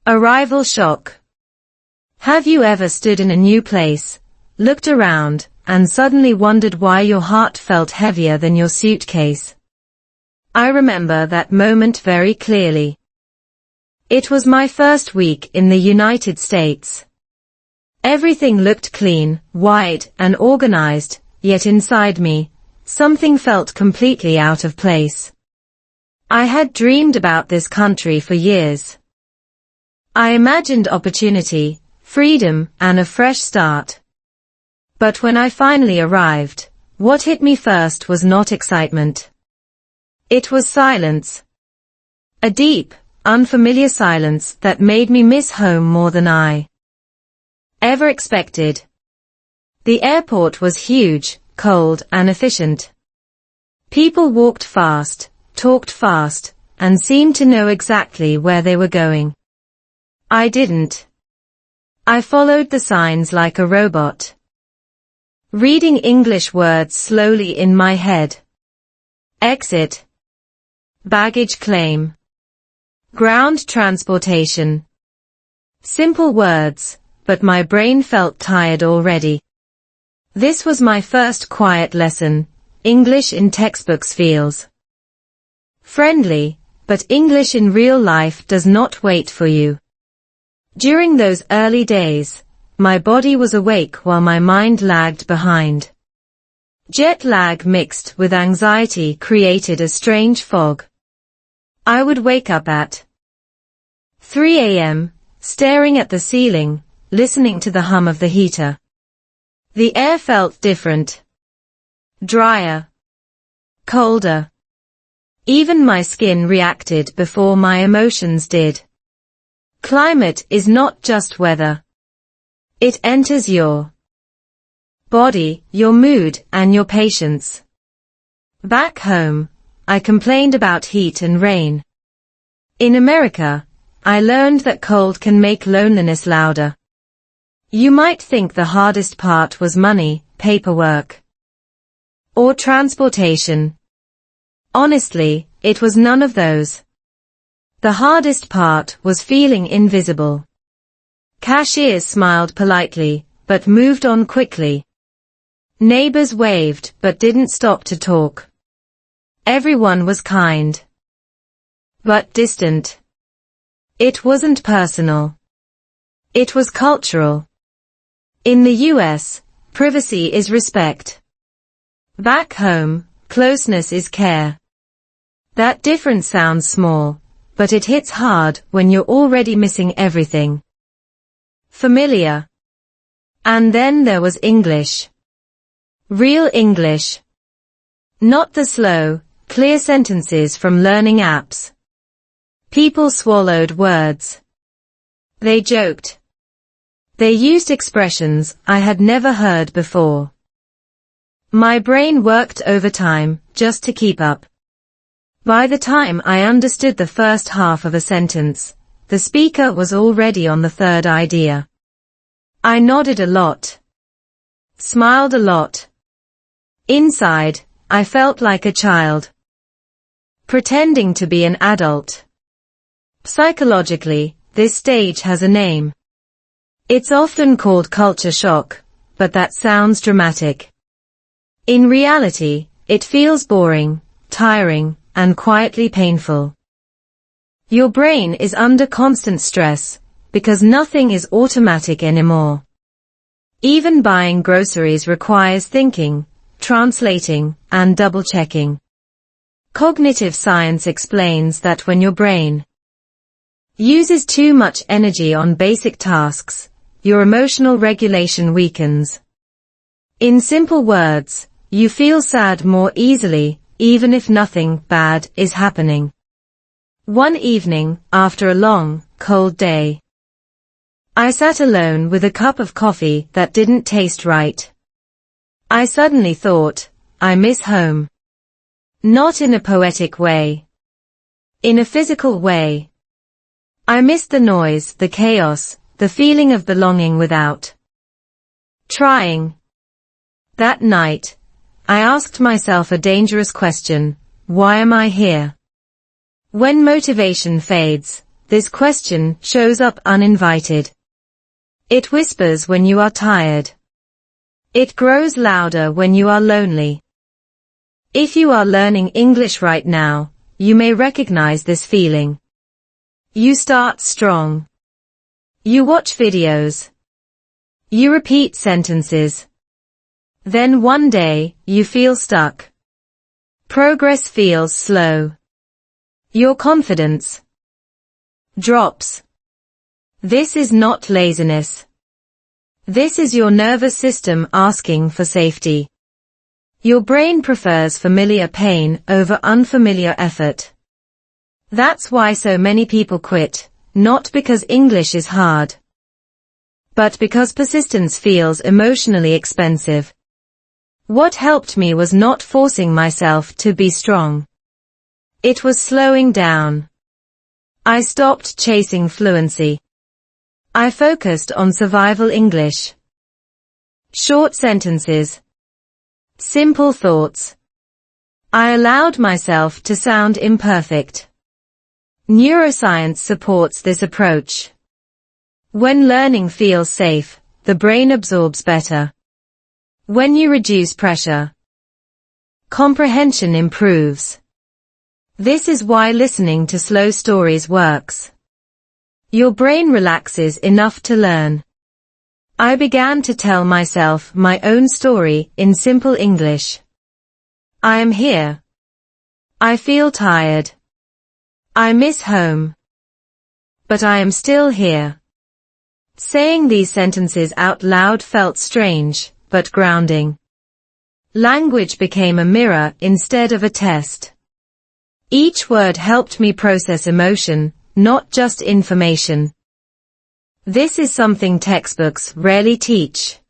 Arrival shock. Have you ever stood in a new place, looked around, and suddenly wondered why your heart felt heavier than your suitcase? I remember that moment very clearly. It was my first week in the United States. Everything looked clean, white, and organized, yet inside me, something felt completely out of place. I had dreamed about this country for years. I imagined opportunity, freedom, and a fresh start. But when I finally arrived, what hit me first was not excitement. It was silence. A deep, unfamiliar silence that made me miss home more than I ever expected. The airport was huge, cold, and efficient. People walked fast, talked fast, and seemed to know exactly where they were going. I didn't. I followed the signs like a robot, reading English words slowly in my head. Exit. Baggage claim. Ground transportation. Simple words, but my brain felt tired already. This was my first quiet lesson. English in textbooks feels friendly, but English in real life does not wait for you. During those early days, my body was awake while my mind lagged behind. Jet lag mixed with anxiety created a strange fog. I would wake up at 3 a.m., staring at the ceiling, listening to the hum of the heater. The air felt different. Drier. Colder. Even my skin reacted before my emotions did. Climate is not just weather. It enters your body, your mood, and your patience. Back home, I complained about heat and rain. In America, I learned that cold can make loneliness louder. You might think the hardest part was money, paperwork, or transportation. Honestly, it was none of those. The hardest part was feeling invisible. Cashiers smiled politely, but moved on quickly. Neighbors waved, but didn't stop to talk. Everyone was kind, but distant. It wasn't personal. It was cultural. In the US, privacy is respect. Back home, closeness is care. That difference sounds small, but it hits hard when you're already missing everything familiar. And then there was English. Real English. Not the slow, clear sentences from learning apps. People swallowed words. They joked. They used expressions I had never heard before. My brain worked overtime just to keep up. By the time I understood the first half of a sentence, the speaker was already on the third idea. I nodded a lot. Smiled a lot. Inside, I felt like a child, pretending to be an adult. Psychologically, this stage has a name. It's often called culture shock, but that sounds dramatic. In reality, it feels boring, tiring, and quietly painful. Your brain is under constant stress, because nothing is automatic anymore. Even buying groceries requires thinking, translating, and double-checking. Cognitive science explains that when your brain uses too much energy on basic tasks, your emotional regulation weakens. In simple words, you feel sad more easily, even if nothing bad is happening. One evening, after a long, cold day, I sat alone with a cup of coffee that didn't taste right. I suddenly thought, I miss home. Not in a poetic way. In a physical way. I missed the noise, the chaos, the feeling of belonging without trying. That night, I asked myself a dangerous question: why am I here? When motivation fades, this question shows up uninvited. It whispers when you are tired. It grows louder when you are lonely. If you are learning English right now, you may recognize this feeling. You start strong. You watch videos. You repeat sentences. Then one day, you feel stuck. Progress feels slow. Your confidence drops. This is not laziness. This is your nervous system asking for safety. Your brain prefers familiar pain over unfamiliar effort. That's why so many people quit, not because English is hard, but because persistence feels emotionally expensive. What helped me was not forcing myself to be strong. It was slowing down. I stopped chasing fluency. I focused on survival English. Short sentences. Simple thoughts. I allowed myself to sound imperfect. Neuroscience supports this approach. When learning feels safe, the brain absorbs better. When you reduce pressure, comprehension improves. This is why listening to slow stories works. Your brain relaxes enough to learn. I began to tell myself my own story in simple English. I am here. I feel tired. I miss home. But I am still here. Saying these sentences out loud felt strange, but grounding. Language became a mirror instead of a test. Each word helped me process emotion, not just information. This is something textbooks rarely teach.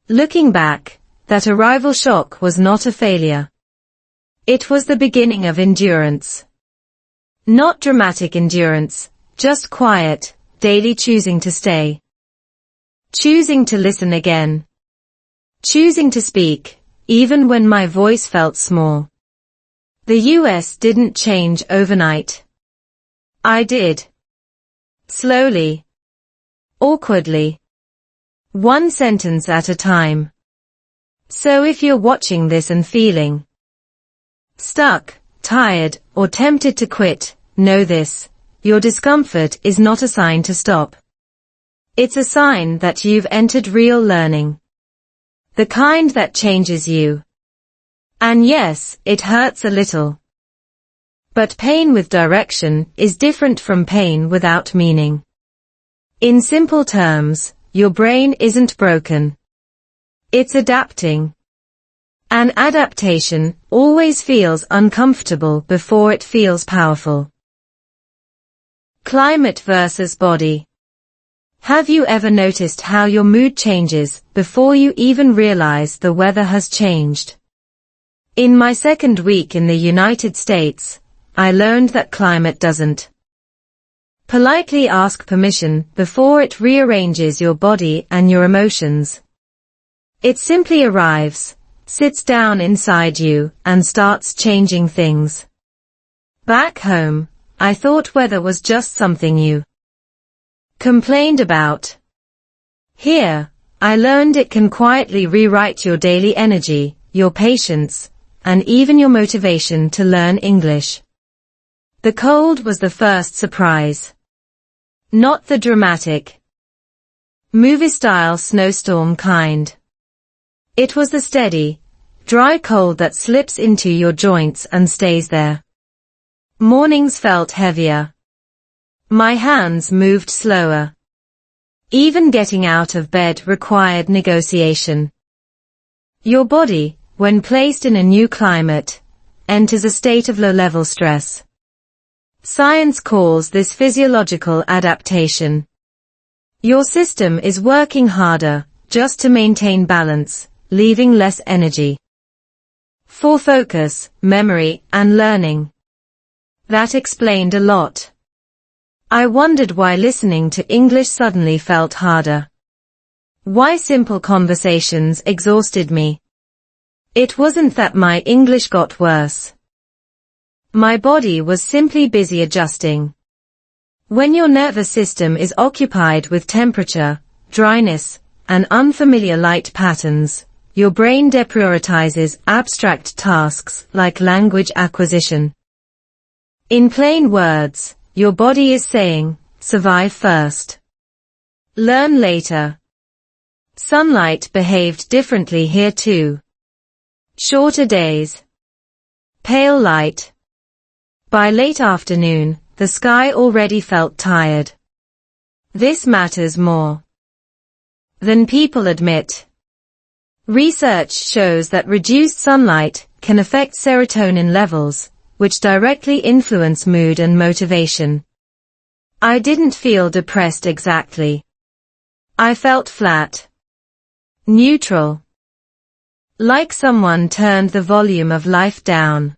Looking back, that arrival shock was not a failure. It was the beginning of endurance. Not dramatic endurance, just quiet, daily choosing to stay. Choosing to listen again. Choosing to speak, even when my voice felt small. The US didn't change overnight. I did. Slowly. Awkwardly. One sentence at a time. So if you're watching this and feeling stuck, tired, or tempted to quit, know this: your discomfort is not a sign to stop. It's a sign that you've entered real learning. The kind that changes you. And yes, it hurts a little. But pain with direction is different from pain without meaning. In simple terms, your brain isn't broken. It's adapting. An adaptation always feels uncomfortable before it feels powerful. Climate versus body. Have you ever noticed how your mood changes before you even realize the weather has changed? In my second week in the United States, I learned that climate doesn't politely ask permission before it rearranges your body and your emotions. It simply arrives, sits down inside you, and starts changing things. Back home, I thought weather was just something you complained about. Here, I learned it can quietly rewrite your daily energy, your patience, and even your motivation to learn English. The cold was the first surprise. Not the dramatic, movie-style snowstorm kind. It was the steady, dry cold that slips into your joints and stays there. Mornings felt heavier. My hands moved slower. Even getting out of bed required negotiation. Your body, when placed in a new climate, enters a state of low-level stress. Science calls this physiological adaptation. Your system is working harder, just to maintain balance, leaving less energy for focus, memory, and learning. That explained a lot. I wondered why listening to English suddenly felt harder. Why simple conversations exhausted me. It wasn't that my English got worse. My body was simply busy adjusting. When your nervous system is occupied with temperature, dryness, and unfamiliar light patterns, your brain deprioritizes abstract tasks like language acquisition. In plain words, your body is saying, survive first. Learn later. Sunlight behaved differently here too. Shorter days. Pale light. By late afternoon, the sky already felt tired. This matters more than people admit. Research shows that reduced sunlight can affect serotonin levels, which directly influence mood and motivation. I didn't feel depressed exactly. I felt flat. Neutral. Like someone turned the volume of life down.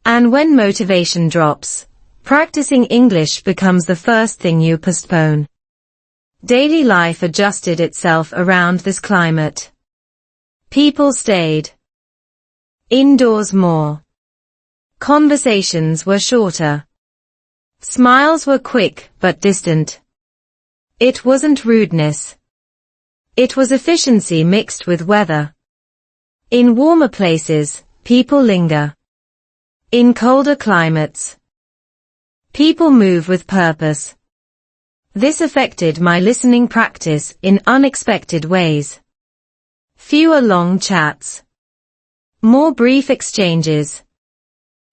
And when motivation drops, practicing English becomes the first thing you postpone. Daily life adjusted itself around this climate. People stayed indoors more. Conversations were shorter. Smiles were quick but distant. It wasn't rudeness. It was efficiency mixed with weather. In warmer places, people linger. In colder climates, people move with purpose. This affected my listening practice in unexpected ways. Fewer long chats. More brief exchanges.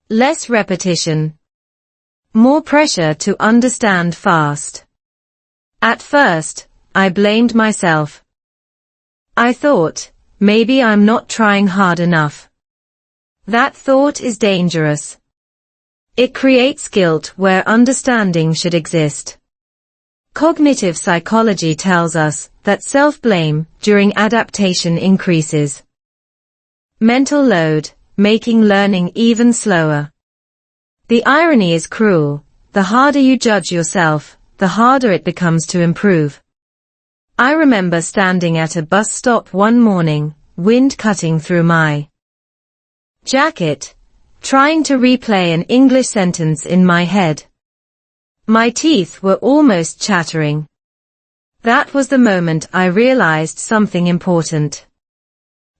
Less repetition. More pressure to understand fast. At first, I blamed myself. I thought, maybe I'm not trying hard enough. That thought is dangerous. It creates guilt where understanding should exist. Cognitive psychology tells us that self-blame during adaptation increases mental load, making learning even slower. The irony is cruel. The harder you judge yourself, the harder it becomes to improve. I remember standing at a bus stop one morning, wind cutting through my jacket, trying to replay an English sentence in my head. My teeth were almost chattering. That was the moment I realized something important.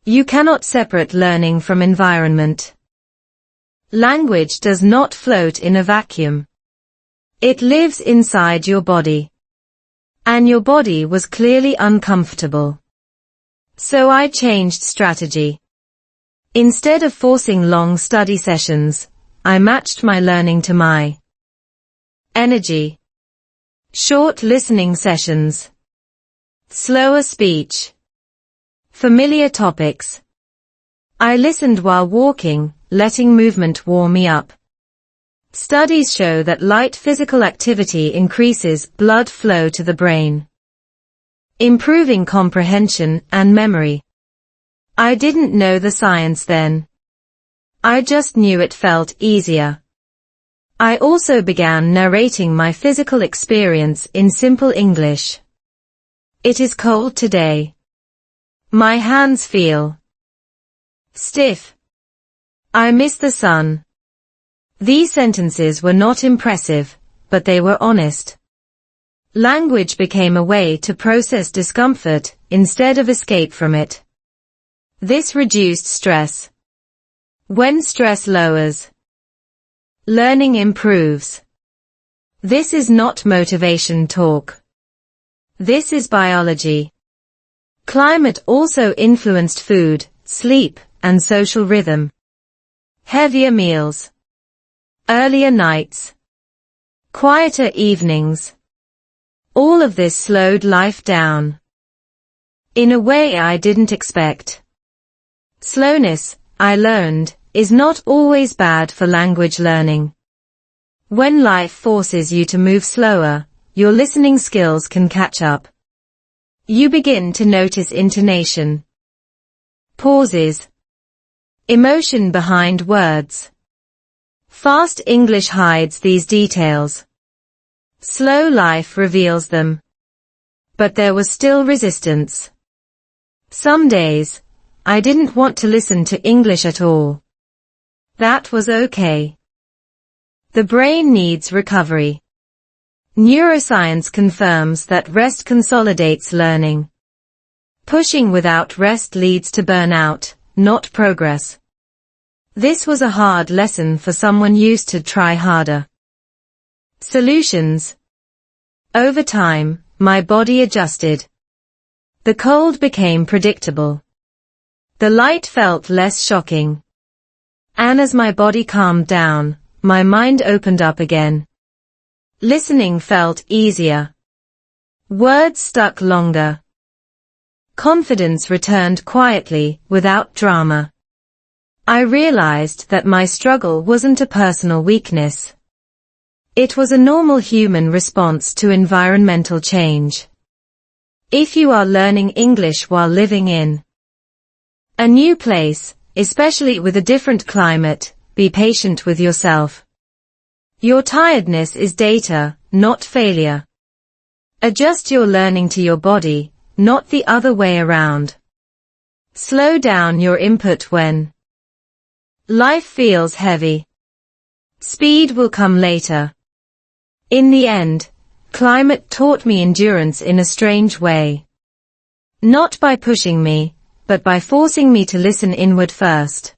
You cannot separate learning from environment. Language does not float in a vacuum. It lives inside your body. And your body was clearly uncomfortable. So I changed strategy. Instead of forcing long study sessions, I matched my learning to my energy. Short listening sessions. Slower speech. Familiar topics. I listened while walking, letting movement warm me up. Studies show that light physical activity increases blood flow to the brain, improving comprehension and memory. I didn't know the science then. I just knew it felt easier. I also began narrating my physical experience in simple English. It is cold today. My hands feel stiff. I miss the sun. These sentences were not impressive, but they were honest. Language became a way to process discomfort instead of escape from it. This reduced stress. When stress lowers, learning improves. This is not motivation talk. This is biology. Climate also influenced food, sleep, and social rhythm. Heavier meals. Earlier nights. Quieter evenings. All of this slowed life down. In a way I didn't expect. Slowness, I learned, is not always bad for language learning. When life forces you to move slower, your listening skills can catch up. You begin to notice intonation, pauses, emotion behind words. Fast English hides these details. Slow life reveals them. But there was still resistance. Some days, I didn't want to listen to English at all. That was okay. The brain needs recovery. Neuroscience confirms that rest consolidates learning. Pushing without rest leads to burnout, not progress. This was a hard lesson for someone used to try harder. Solutions. Over time, my body adjusted. The cold became predictable. The light felt less shocking. And as my body calmed down, my mind opened up again. Listening felt easier. Words stuck longer. Confidence returned quietly, without drama. I realized that my struggle wasn't a personal weakness. It was a normal human response to environmental change. If you are learning English while living in a new place, especially with a different climate, be patient with yourself. Your tiredness is data, not failure. Adjust your learning to your body, not the other way around. Slow down your input when life feels heavy. Speed will come later. In the end, climate taught me endurance in a strange way. Not by pushing me, but by forcing me to listen inward first.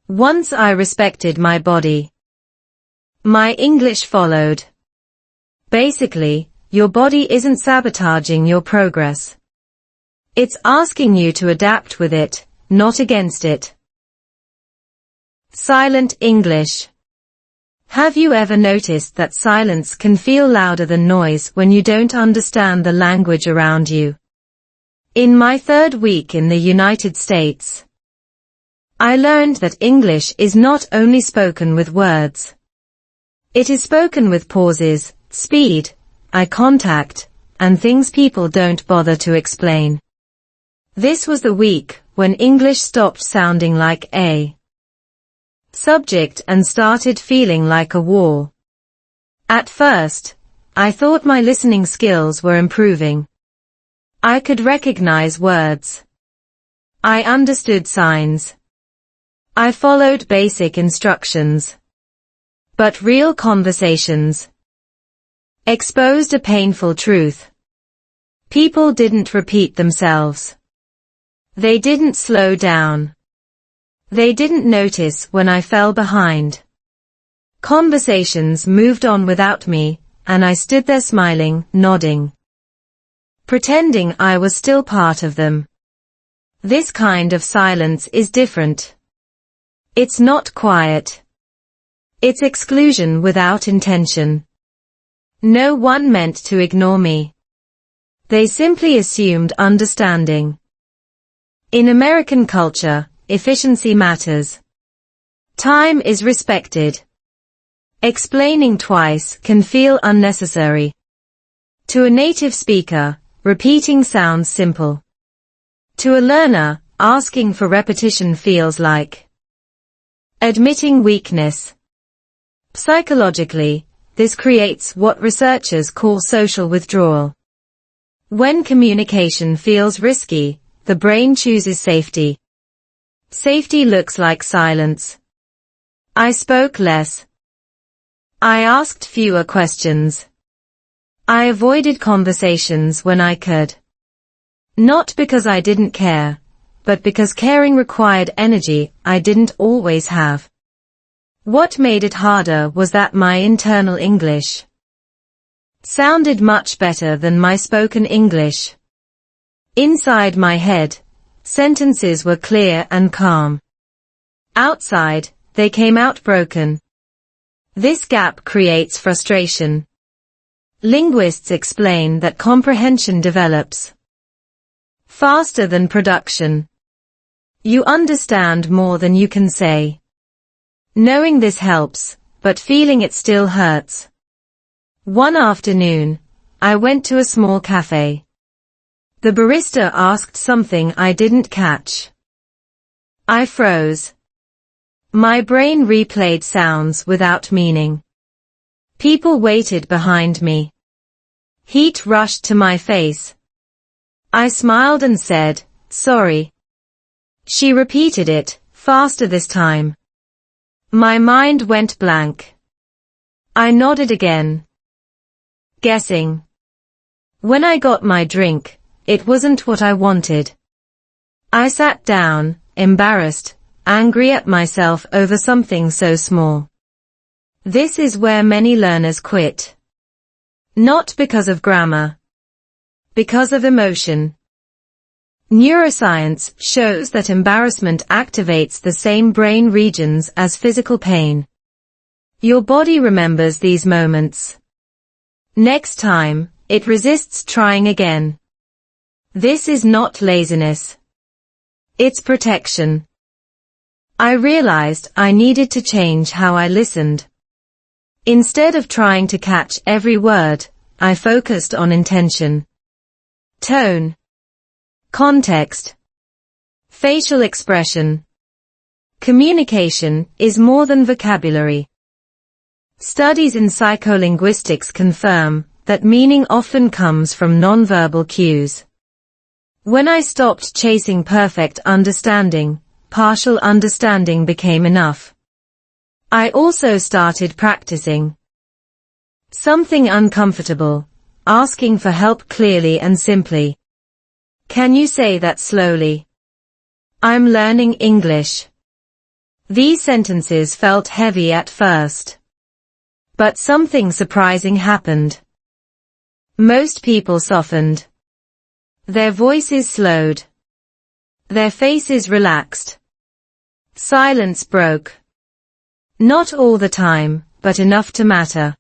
Once I respected my body, my English followed. Basically, your body isn't sabotaging your progress. It's asking you to adapt with it, not against it. Silent English. Have you ever noticed that silence can feel louder than noise when you don't understand the language around you? In my third week in the United States, I learned that English is not only spoken with words. It is spoken with pauses, speed, eye contact, and things people don't bother to explain. This was the week when English stopped sounding like a subject and started feeling like a war. At first, I thought my listening skills were improving. I could recognize words. I understood signs. I followed basic instructions. But real conversations exposed a painful truth. People didn't repeat themselves. They didn't slow down. They didn't notice when I fell behind. Conversations moved on without me, and I stood there smiling, nodding, pretending I was still part of them. This kind of silence is different. It's not quiet. It's exclusion without intention. No one meant to ignore me. They simply assumed understanding. In American culture, efficiency matters. Time is respected. Explaining twice can feel unnecessary. To a native speaker, repeating sounds simple. To a learner, asking for repetition feels like admitting weakness. Psychologically, this creates what researchers call social withdrawal. When communication feels risky, the brain chooses safety. Safety looks like silence. I spoke less. I asked fewer questions. I avoided conversations when I could. Not because I didn't care, but because caring required energy I didn't always have. What made it harder was that my internal English sounded much better than my spoken English. Inside my head, sentences were clear and calm. Outside, they came out broken. This gap creates frustration. Linguists explain that comprehension develops faster than production. You understand more than you can say. Knowing this helps, but feeling it still hurts. One afternoon, I went to a small cafe. The barista asked something I didn't catch. I froze. My brain replayed sounds without meaning. People waited behind me. Heat rushed to my face. I smiled and said, "Sorry." She repeated it, faster this time. My mind went blank. I nodded again. Guessing. When I got my drink, it wasn't what I wanted. I sat down, embarrassed, angry at myself over something so small. This is where many learners quit. Not because of grammar. Because of emotion. Neuroscience shows that embarrassment activates the same brain regions as physical pain. Your body remembers these moments. Next time, it resists trying again. This is not laziness. It's protection. I realized I needed to change how I listened. Instead of trying to catch every word, I focused on intention, tone, context, facial expression. Communication is more than vocabulary. Studies in psycholinguistics confirm that meaning often comes from nonverbal cues. When I stopped chasing perfect understanding, partial understanding became enough. I also started practicing something uncomfortable, asking for help clearly and simply. Can you say that slowly? I'm learning English. These sentences felt heavy at first. But something surprising happened. Most people softened. Their voices slowed. Their faces relaxed. Silence broke. Not all the time, but enough to matter.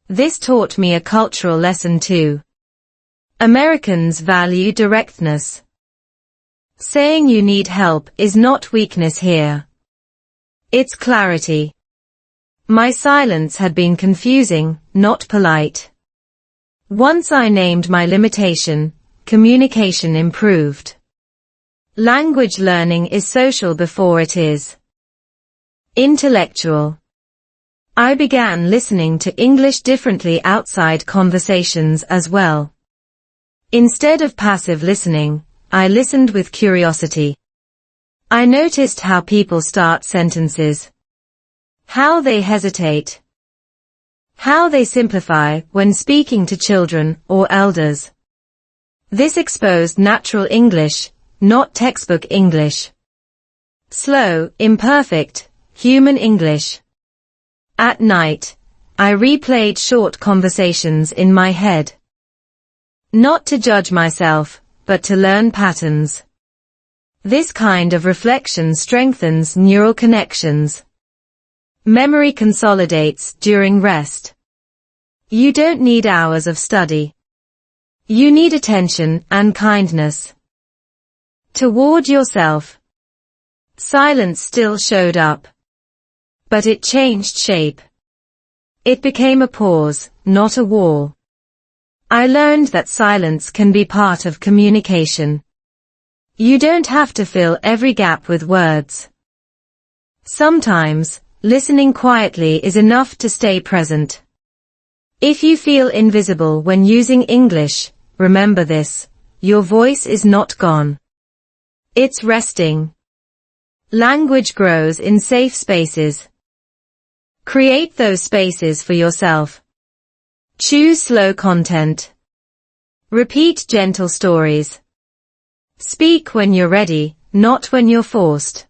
This taught me a cultural lesson too. Americans value directness. Saying you need help is not weakness here. It's clarity. My silence had been confusing, not polite. Once I named my limitation, communication improved. Language learning is social before it is intellectual. I began listening to English differently outside conversations as well. Instead of passive listening, I listened with curiosity. I noticed how people start sentences, how they hesitate, how they simplify when speaking to children or elders. This exposed natural English, not textbook English. Slow, imperfect, human English. At night, I replayed short conversations in my head. Not to judge myself, but to learn patterns. This kind of reflection strengthens neural connections. Memory consolidates during rest. You don't need hours of study. You need attention and kindness toward yourself. Silence still showed up. But it changed shape. It became a pause, not a wall. I learned that silence can be part of communication. You don't have to fill every gap with words. Sometimes, listening quietly is enough to stay present. If you feel invisible when using English, remember this: your voice is not gone. It's resting. Language grows in safe spaces. Create those spaces for yourself. Choose slow content. Repeat gentle stories. Speak when you're ready, not when you're forced.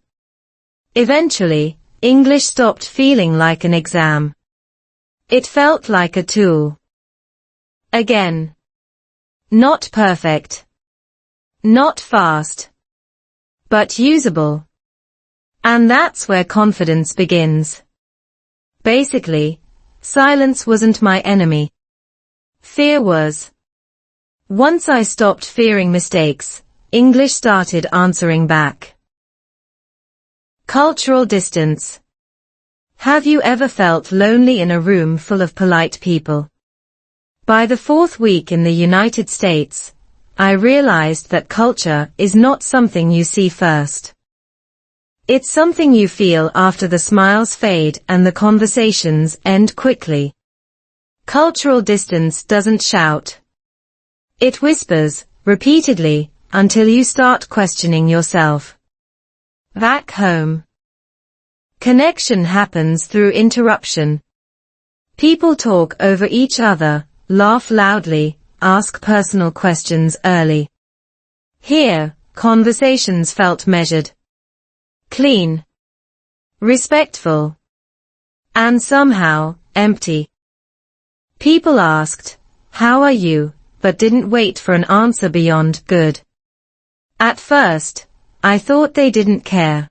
Eventually, English stopped feeling like an exam. It felt like a tool. Again. Not perfect. Not fast. But usable. And that's where confidence begins. Basically, silence wasn't my enemy. Fear was. Once I stopped fearing mistakes, English started answering back. Cultural distance. Have you ever felt lonely in a room full of polite people? By the fourth week in the United States, I realized that culture is not something you see first. It's something you feel after the smiles fade and the conversations end quickly. Cultural distance doesn't shout. It whispers, repeatedly, until you start questioning yourself. Back home. Connection happens through interruption. People talk over each other, laugh loudly, ask personal questions early. Here, conversations felt measured, clean, respectful, and somehow, empty. People asked, "How are you?" but didn't wait for an answer beyond good. At first, I thought they didn't care.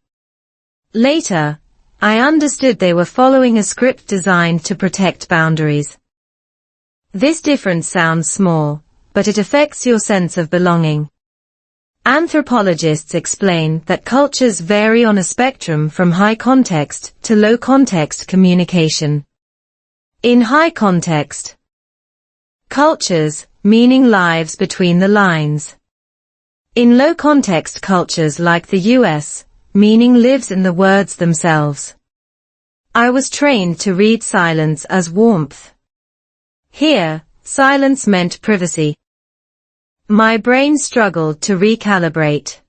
Later, I understood they were following a script designed to protect boundaries. This difference sounds small, but it affects your sense of belonging. Anthropologists explain that cultures vary on a spectrum from high context to low context communication. In high context cultures, meaning lives between the lines. In low context cultures like the US, meaning lives in the words themselves. I was trained to read silence as warmth. Here, silence meant privacy. My brain struggled to recalibrate.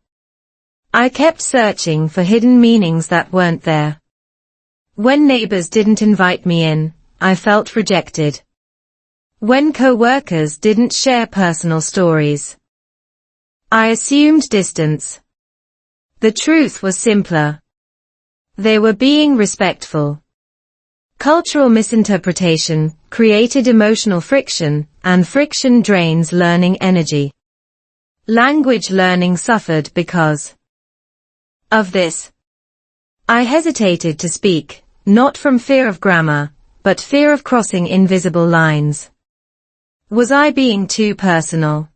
I kept searching for hidden meanings that weren't there. When neighbors didn't invite me in, I felt rejected. When co-workers didn't share personal stories, I assumed distance. The truth was simpler. They were being respectful. Cultural misinterpretation created emotional friction, and friction drains learning energy. Language learning suffered because of this. I hesitated to speak, not from fear of grammar, but fear of crossing invisible lines. Was I being too personal?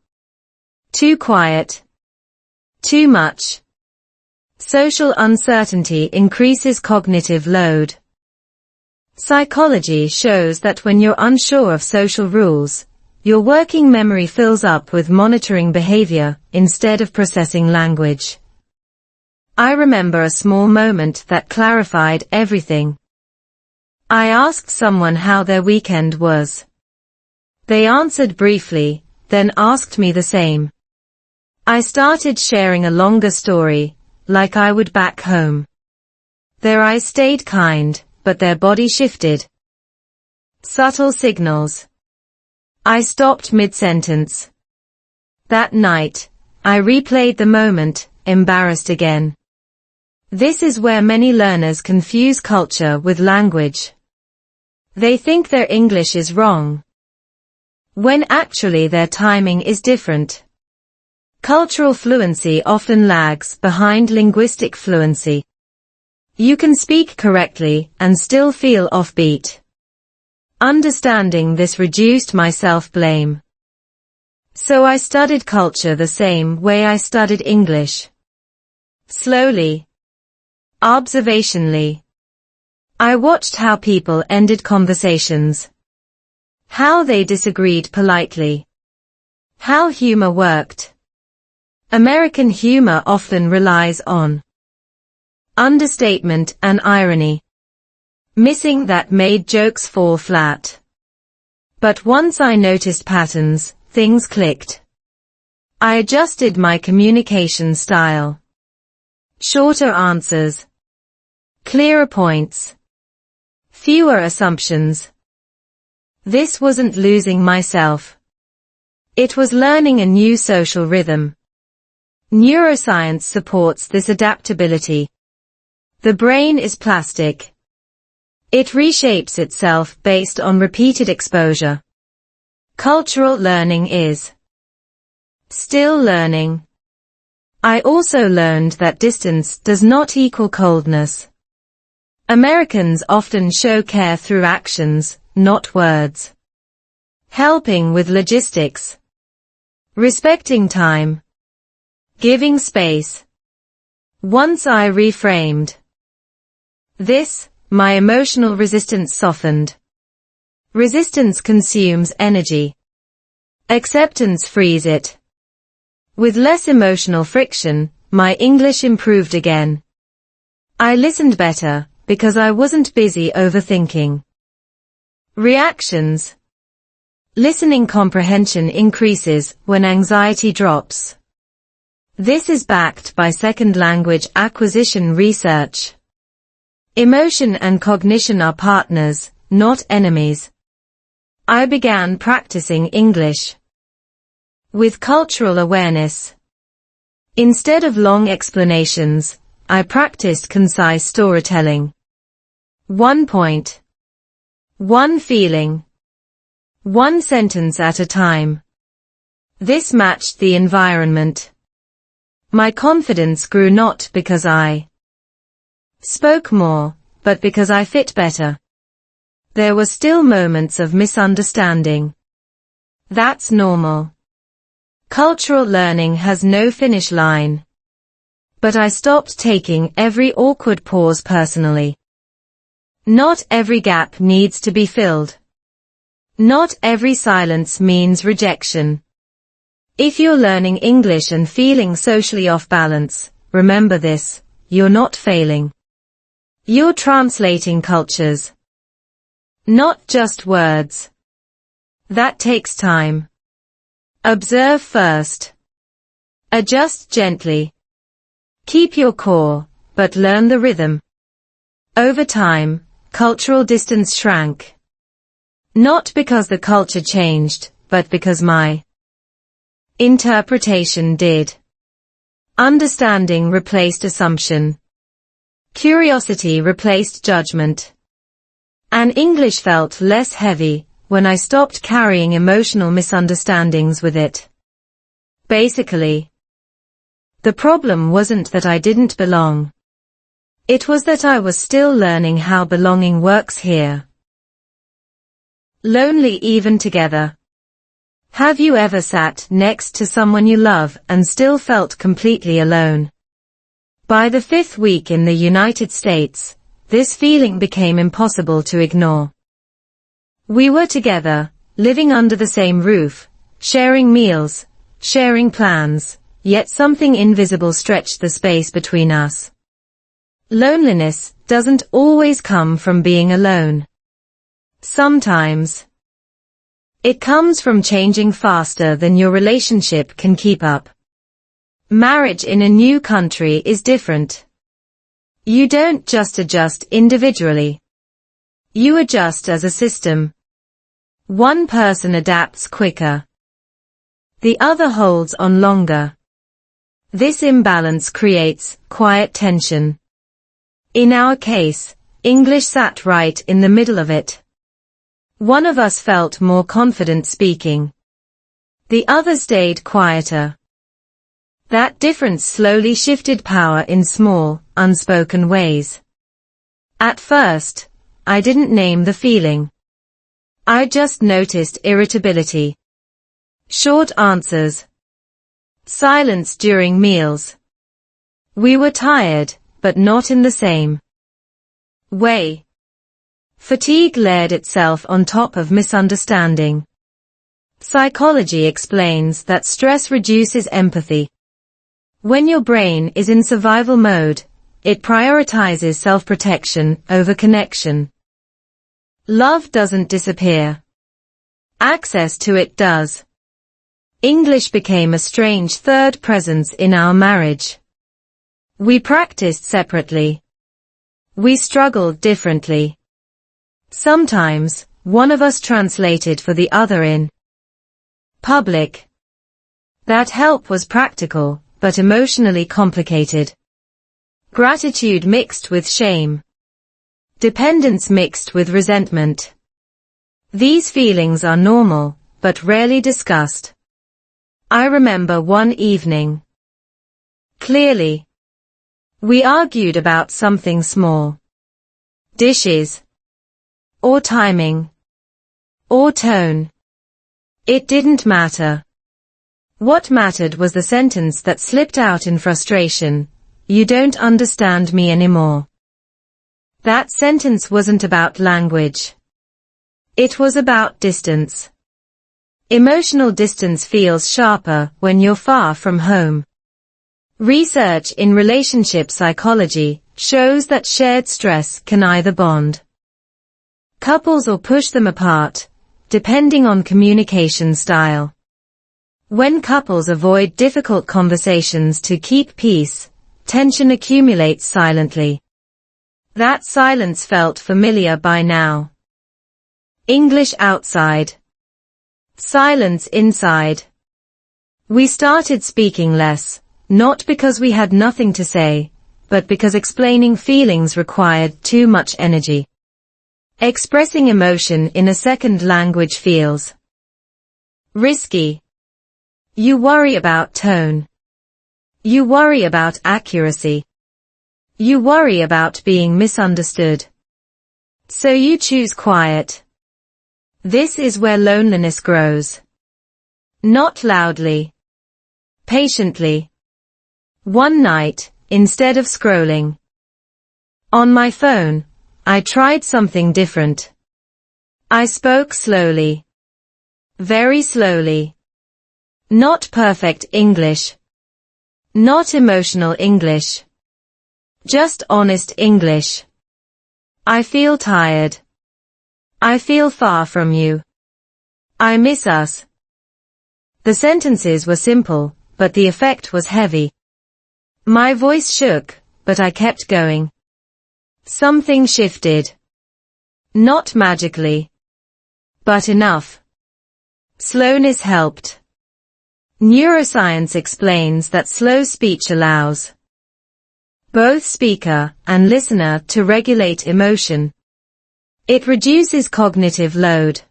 Too quiet? Too much? Social uncertainty increases cognitive load. Psychology shows that when you're unsure of social rules, your working memory fills up with monitoring behavior instead of processing language. I remember a small moment that clarified everything. I asked someone how their weekend was. They answered briefly, then asked me the same. I started sharing a longer story, like I would back home. Their eyes stayed kind, but their body shifted. Subtle signals. I stopped mid-sentence. That night, I replayed the moment, embarrassed again. This is where many learners confuse culture with language. They think their English is wrong, when actually their timing is different. Cultural fluency often lags behind linguistic fluency. You can speak correctly and still feel offbeat. Understanding this reduced my self-blame. So I studied culture the same way I studied English. Slowly. Observationally. I watched how people ended conversations. How they disagreed politely. How humor worked. American humor often relies on understatement and irony. Missing that made jokes fall flat. But once I noticed patterns, things clicked. I adjusted my communication style. Shorter answers. Clearer points. Fewer assumptions. This wasn't losing myself. It was learning a new social rhythm. Neuroscience supports this adaptability. The brain is plastic. It reshapes itself based on repeated exposure. Cultural learning is still learning. I also learned that distance does not equal coldness. Americans often show care through actions, not words. Helping with logistics. Respecting time. Giving space. Once I reframed this, my emotional resistance softened. Resistance consumes energy. Acceptance frees it. With less emotional friction, my English improved again. I listened better, because I wasn't busy overthinking. Reactions. Listening comprehension increases when anxiety drops. This is backed by second language acquisition research. Emotion and cognition are partners, not enemies. I began practicing English with cultural awareness. Instead of long explanations, I practiced concise storytelling. One point, one feeling, one sentence at a time. This matched the environment. My confidence grew not because I spoke more, but because I fit better. There were still moments of misunderstanding. That's normal. Cultural learning has no finish line. But I stopped taking every awkward pause personally. Not every gap needs to be filled. Not every silence means rejection. If you're learning English and feeling socially off balance, remember this: you're not failing. You're translating cultures. Not just words. That takes time. Observe first. Adjust gently. Keep your core, but learn the rhythm. Over time, cultural distance shrank. Not because the culture changed, but because my interpretation did. Understanding replaced assumption. Curiosity replaced judgment. And English felt less heavy when I stopped carrying emotional misunderstandings with it. Basically, the problem wasn't that I didn't belong. It was that I was still learning how belonging works here. Lonely even together. Have you ever sat next to someone you love and still felt completely alone? By the 5th week in the United States, this feeling became impossible to ignore. We were together, living under the same roof, sharing meals, sharing plans, yet something invisible stretched the space between us. Loneliness doesn't always come from being alone. Sometimes it comes from changing faster than your relationship can keep up. Marriage in a new country is different. You don't just adjust individually. You adjust as a system. One person adapts quicker. The other holds on longer. This imbalance creates quiet tension. In our case, English sat right in the middle of it. One of us felt more confident speaking. The other stayed quieter. That difference slowly shifted power in small, unspoken ways. At first, I didn't name the feeling. I just noticed irritability. Short answers. Silence during meals. We were tired, but not in the same way. Fatigue layered itself on top of misunderstanding. Psychology explains that stress reduces empathy. When your brain is in survival mode, it prioritizes self-protection over connection. Love doesn't disappear. Access to it does. English became a strange third presence in our marriage. We practiced separately. We struggled differently. Sometimes, one of us translated for the other in public. That help was practical, but emotionally complicated. Gratitude mixed with shame. Dependence mixed with resentment. These feelings are normal, but rarely discussed. I remember one evening clearly. We argued about something small. Dishes. Or timing. Or tone. It didn't matter. What mattered was the sentence that slipped out in frustration: "You don't understand me anymore." That sentence wasn't about language. It was about distance. Emotional distance feels sharper when you're far from home. Research in relationship psychology shows that shared stress can either bond couples or push them apart, depending on communication style. When couples avoid difficult conversations to keep peace, tension accumulates silently. That silence felt familiar by now. English outside. Silence inside. We started speaking less, not because we had nothing to say, but because explaining feelings required too much energy. Expressing emotion in a second language feels risky. You worry about tone. You worry about accuracy. You worry about being misunderstood. So you choose quiet. This is where loneliness grows. Not loudly. Patiently. One night, instead of scrolling on my phone, I tried something different. I spoke slowly. Very slowly. Not perfect English. Not emotional English. Just honest English. I feel tired. I feel far from you. I miss us. The sentences were simple, but the effect was heavy. My voice shook, but I kept going. Something shifted. Not magically. But enough. Slowness helped. Neuroscience explains that slow speech allows both speaker and listener to regulate emotion. It reduces cognitive load.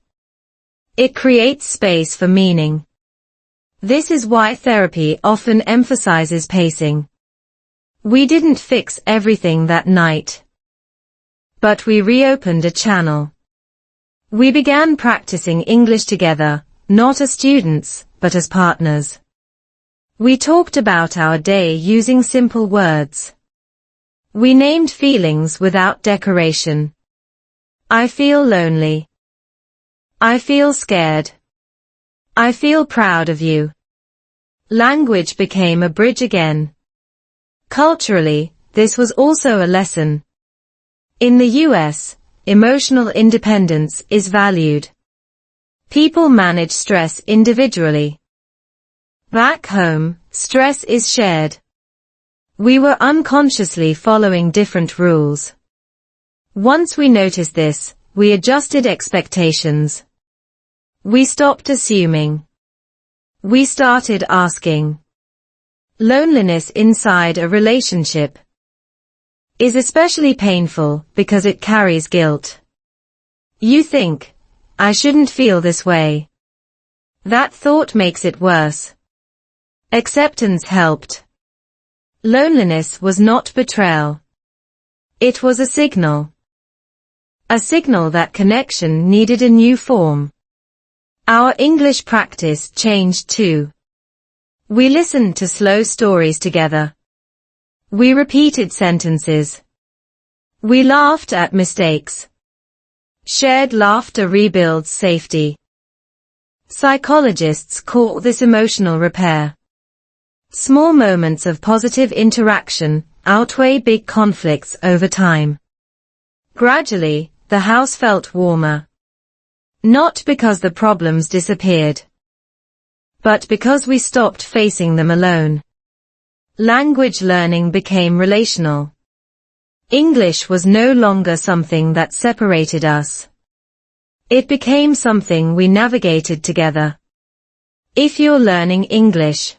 It creates space for meaning. This is why therapy often emphasizes pacing. We didn't fix everything that night. But we reopened a channel. We began practicing English together, not as students, but as partners. We talked about our day using simple words. We named feelings without decoration. I feel lonely. I feel scared. I feel proud of you. Language became a bridge again. Culturally, this was also a lesson. In the US, emotional independence is valued. People manage stress individually. Back home, stress is shared. We were unconsciously following different rules. Once we noticed this, we adjusted expectations. We stopped assuming. We started asking. Loneliness inside a relationship is especially painful because it carries guilt. You think, I shouldn't feel this way. That thought makes it worse. Acceptance helped. Loneliness was not betrayal. It was a signal. A signal that connection needed a new form. Our English practice changed too. We listened to slow stories together. We repeated sentences. We laughed at mistakes. Shared laughter rebuilds safety. Psychologists call this emotional repair. Small moments of positive interaction outweigh big conflicts over time. Gradually, the house felt warmer. Not because the problems disappeared, but because we stopped facing them alone. Language learning became relational. English was no longer something that separated us. It became something we navigated together. If you're learning English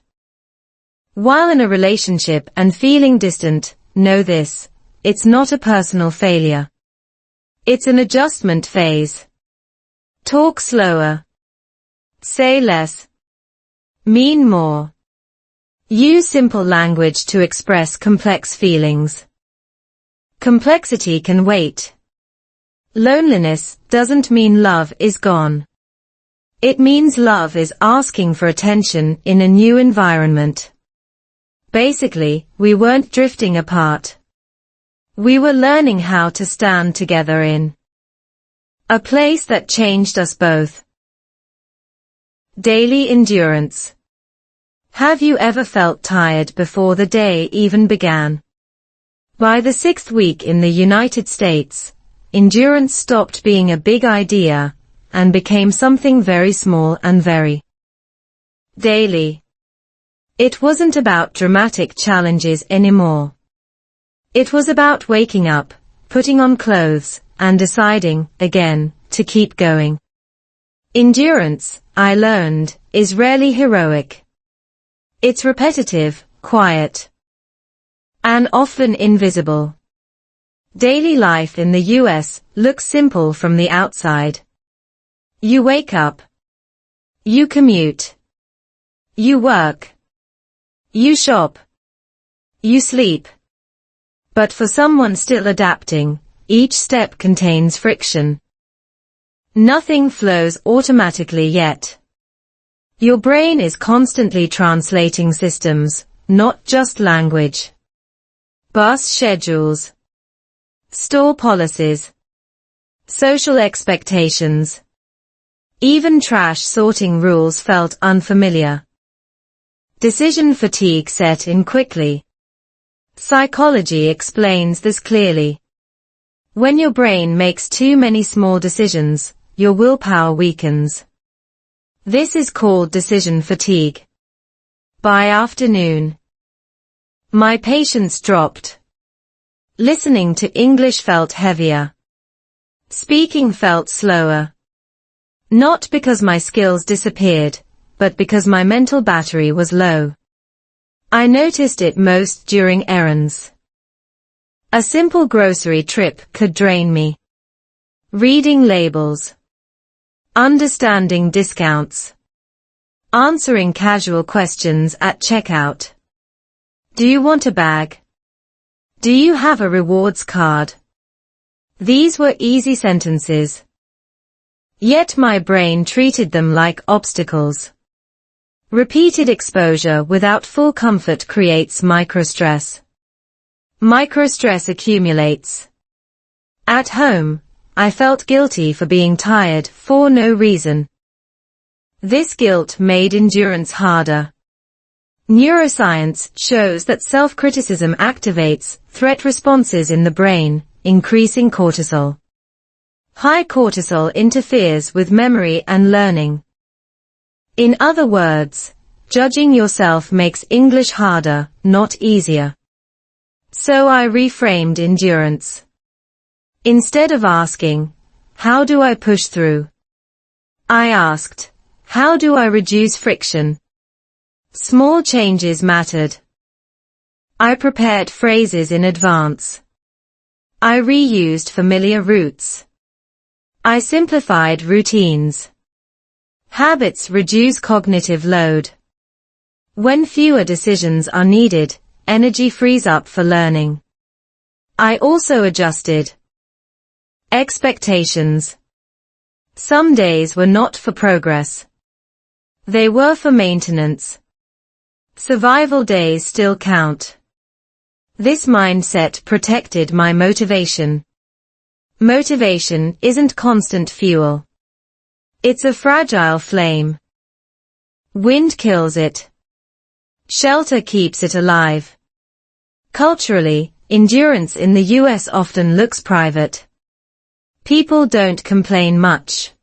while in a relationship and feeling distant, know this: it's not a personal failure. It's an adjustment phase. Talk slower. Say less. Mean more. Use simple language to express complex feelings. Complexity can wait. Loneliness doesn't mean love is gone. It means love is asking for attention in a new environment. Basically, we weren't drifting apart. We were learning how to stand together in a place that changed us both. Daily endurance. Have you ever felt tired before the day even began? By the 6th week in the United States, endurance stopped being a big idea and became something very small and very daily. It wasn't about dramatic challenges anymore. It was about waking up, putting on clothes, and deciding, again, to keep going. Endurance, I learned, is rarely heroic. It's repetitive, quiet, and often invisible. Daily life in the US looks simple from the outside. You wake up. You commute. You work. You shop. You sleep. But for someone still adapting, each step contains friction. Nothing flows automatically yet. Your brain is constantly translating systems, not just language. Bus schedules, store policies, social expectations. Even trash sorting rules felt unfamiliar. Decision fatigue set in quickly. Psychology explains this clearly. When your brain makes too many small decisions, your willpower weakens. This is called decision fatigue. By afternoon, my patience dropped. Listening to English felt heavier. Speaking felt slower. Not because my skills disappeared, but because my mental battery was low. I noticed it most during errands. A simple grocery trip could drain me. Reading labels. Understanding discounts. Answering casual questions at checkout. Do you want a bag? Do you have a rewards card? These were easy sentences. Yet my brain treated them like obstacles. Repeated exposure without full comfort creates microstress. Microstress accumulates. At home, I felt guilty for being tired for no reason. This guilt made endurance harder. Neuroscience shows that self-criticism activates threat responses in the brain, increasing cortisol. High cortisol interferes with memory and learning. In other words, judging yourself makes English harder, not easier. So I reframed endurance. Instead of asking, how do I push through? I asked, how do I reduce friction? Small changes mattered. I prepared phrases in advance. I reused familiar routes. I simplified routines. Habits reduce cognitive load. When fewer decisions are needed, energy frees up for learning. I also adjusted expectations. Some days were not for progress. They were for maintenance. Survival days still count. This mindset protected my motivation. Motivation isn't constant fuel. It's a fragile flame. Wind kills it. Shelter keeps it alive. Culturally, endurance in the US often looks private. People don't complain much.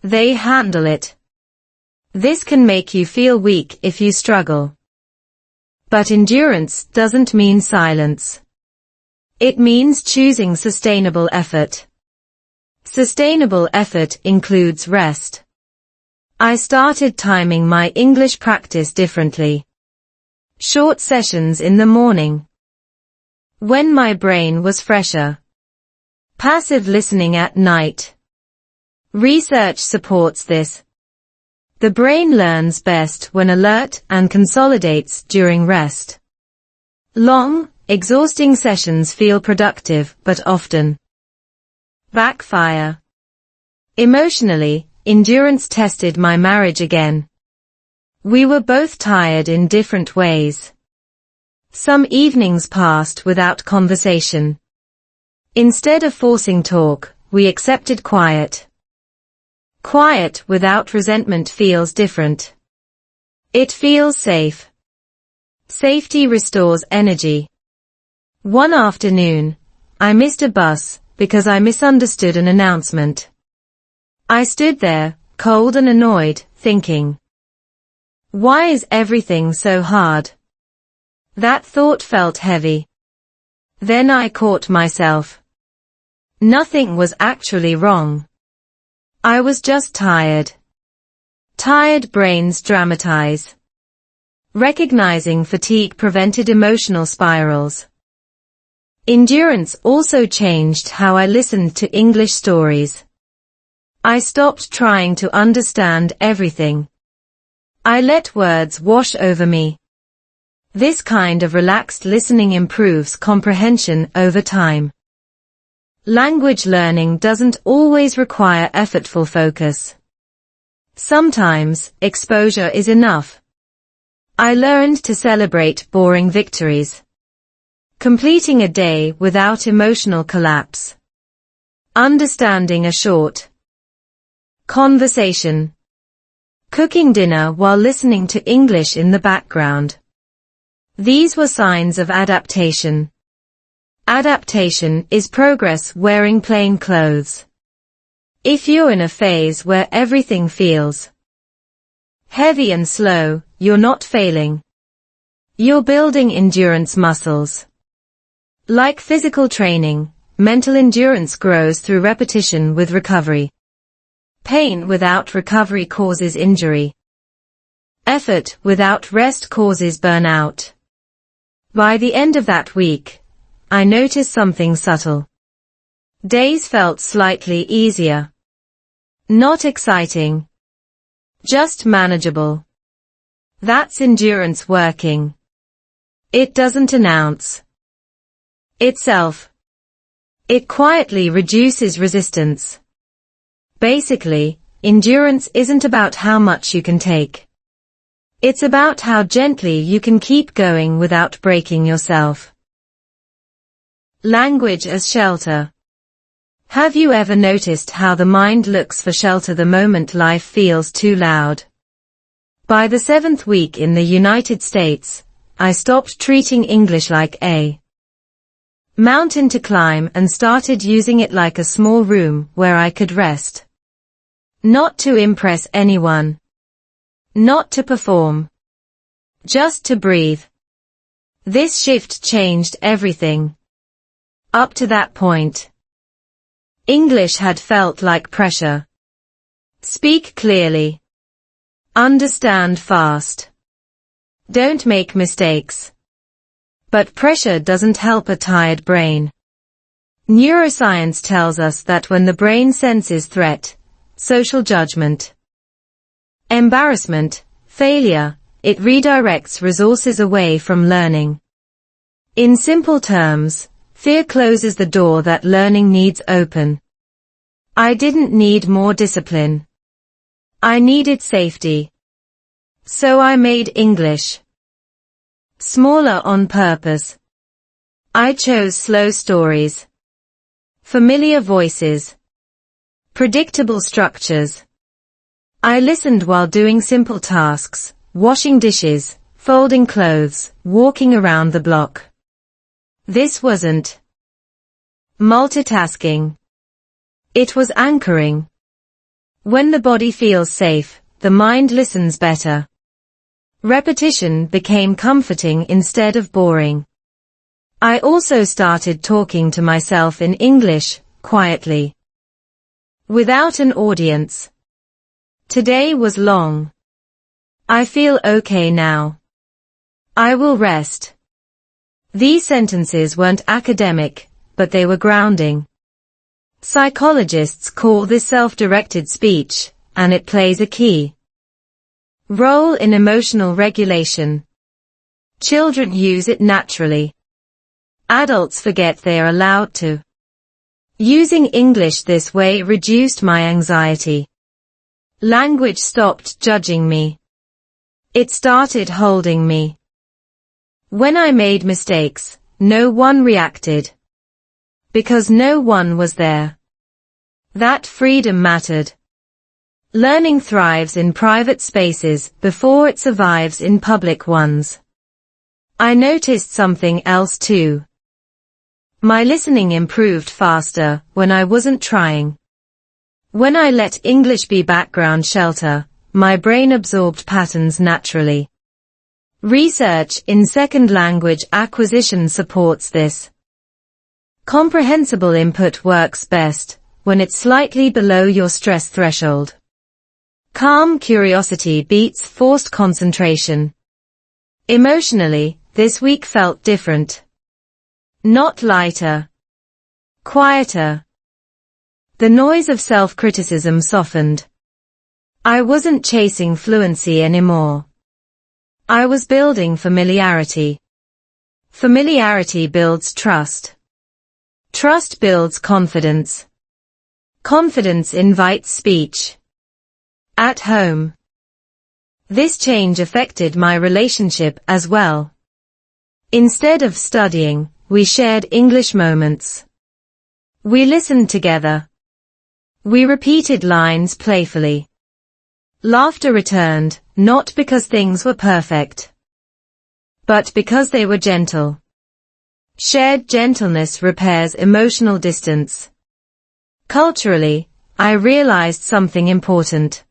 They handle it. This can make you feel weak if you struggle. But endurance doesn't mean silence. It means choosing sustainable effort. Sustainable effort includes rest. I started timing my English practice differently. Short sessions in the morning, when my brain was fresher. Passive listening at night. Research supports this. The brain learns best when alert and consolidates during rest. Long, exhausting sessions feel productive but often backfire. Emotionally, endurance tested my marriage again. We were both tired in different ways. Some evenings passed without conversation. Instead of forcing talk, we accepted quiet. Quiet without resentment feels different. It feels safe. Safety restores energy. One afternoon, I missed a bus because I misunderstood an announcement. I stood there, cold and annoyed, thinking, why is everything so hard? That thought felt heavy. Then I caught myself. Nothing was actually wrong. I was just tired. Tired brains dramatize. Recognizing fatigue prevented emotional spirals. Endurance also changed how I listened to English stories. I stopped trying to understand everything. I let words wash over me. This kind of relaxed listening improves comprehension over time. Language learning doesn't always require effortful focus. Sometimes, exposure is enough. I learned to celebrate boring victories. Completing a day without emotional collapse. Understanding a short conversation. Cooking dinner while listening to English in the background. These were signs of adaptation. Adaptation is progress wearing plain clothes. If you're in a phase where everything feels heavy and slow, you're not failing. You're building endurance muscles. Like physical training, mental endurance grows through repetition with recovery. Pain without recovery causes injury. Effort without rest causes burnout. By the end of that week, I noticed something subtle. Days felt slightly easier. Not exciting. Just manageable. That's endurance working. It doesn't announce itself. It quietly reduces resistance. Basically, endurance isn't about how much you can take. It's about how gently you can keep going without breaking yourself. Language as shelter. Have you ever noticed how the mind looks for shelter the moment life feels too loud? By the 7th week in the United States, I stopped treating English like a mountain to climb and started using it like a small room where I could rest. Not to impress anyone. Not to perform. Just to breathe. This shift changed everything. Up to that point, English had felt like pressure. Speak clearly. Understand fast. Don't make mistakes. But pressure doesn't help a tired brain. Neuroscience tells us that when the brain senses threat, social judgment, embarrassment, failure, it redirects resources away from learning. In simple terms, fear closes the door that learning needs open. I didn't need more discipline. I needed safety. So I made English smaller on purpose. I chose slow stories, familiar voices, predictable structures. I listened while doing simple tasks, washing dishes, folding clothes, walking around the block. This wasn't multitasking. It was anchoring. When the body feels safe, the mind listens better. Repetition became comforting instead of boring. I also started talking to myself in English, quietly. Without an audience. Today was long. I feel okay now. I will rest. These sentences weren't academic, but they were grounding. Psychologists call this self-directed speech, and it plays a key role in emotional regulation. Children use it naturally. Adults forget they are allowed to. Using English this way reduced my anxiety. Language stopped judging me. It started holding me. When I made mistakes, no one reacted. Because no one was there. That freedom mattered. Learning thrives in private spaces before it survives in public ones. I noticed something else too. My listening improved faster when I wasn't trying. When I let English be background shelter, my brain absorbed patterns naturally. Research in second language acquisition supports this. Comprehensible input works best when it's slightly below your stress threshold. Calm curiosity beats forced concentration. Emotionally, this week felt different. Not lighter. Quieter. The noise of self-criticism softened. I wasn't chasing fluency anymore. I was building familiarity. Familiarity builds trust. Trust builds confidence. Confidence invites speech. At home. This change affected my relationship as well. Instead of studying, we shared English moments. We listened together. We repeated lines playfully. Laughter returned, not because things were perfect, but because they were gentle. Shared gentleness repairs emotional distance. Culturally, I realized something important.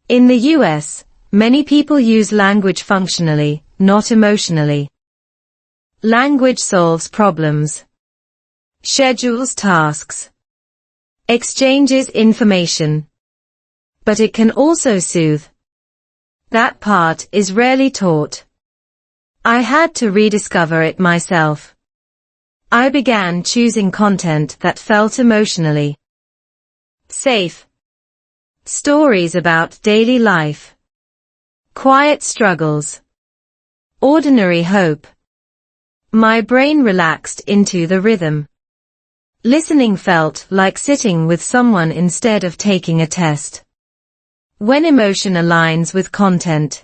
In the US, many people use language functionally, not emotionally. Language solves problems. Schedules tasks. Exchanges information. But it can also soothe. That part is rarely taught. I had to rediscover it myself. I began choosing content that felt emotionally safe. Stories about daily life. Quiet struggles. Ordinary hope. My brain relaxed into the rhythm. Listening felt like sitting with someone instead of taking a test. When emotion aligns with content,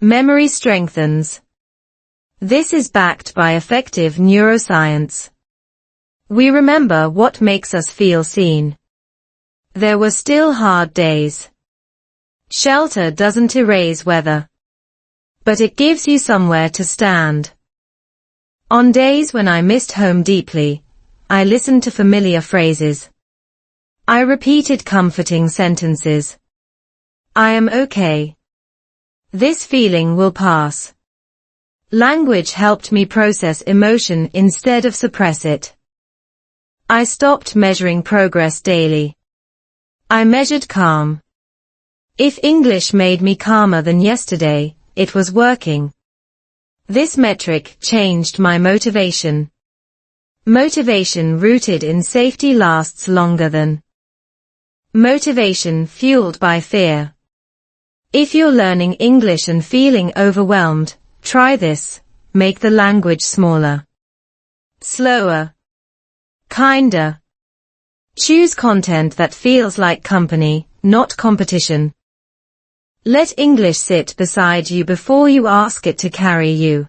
memory strengthens. This is backed by effective neuroscience. We remember what makes us feel seen. There were still hard days. Shelter doesn't erase weather, but it gives you somewhere to stand. On days when I missed home deeply, I listened to familiar phrases. I repeated comforting sentences. I am okay. This feeling will pass. Language helped me process emotion instead of suppress it. I stopped measuring progress daily. I measured calm. If English made me calmer than yesterday, it was working. This metric changed my motivation. Motivation rooted in safety lasts longer than motivation fueled by fear. If you're learning English and feeling overwhelmed, try this. Make the language smaller, slower, kinder. Choose content that feels like company, not competition. Let English sit beside you before you ask it to carry you.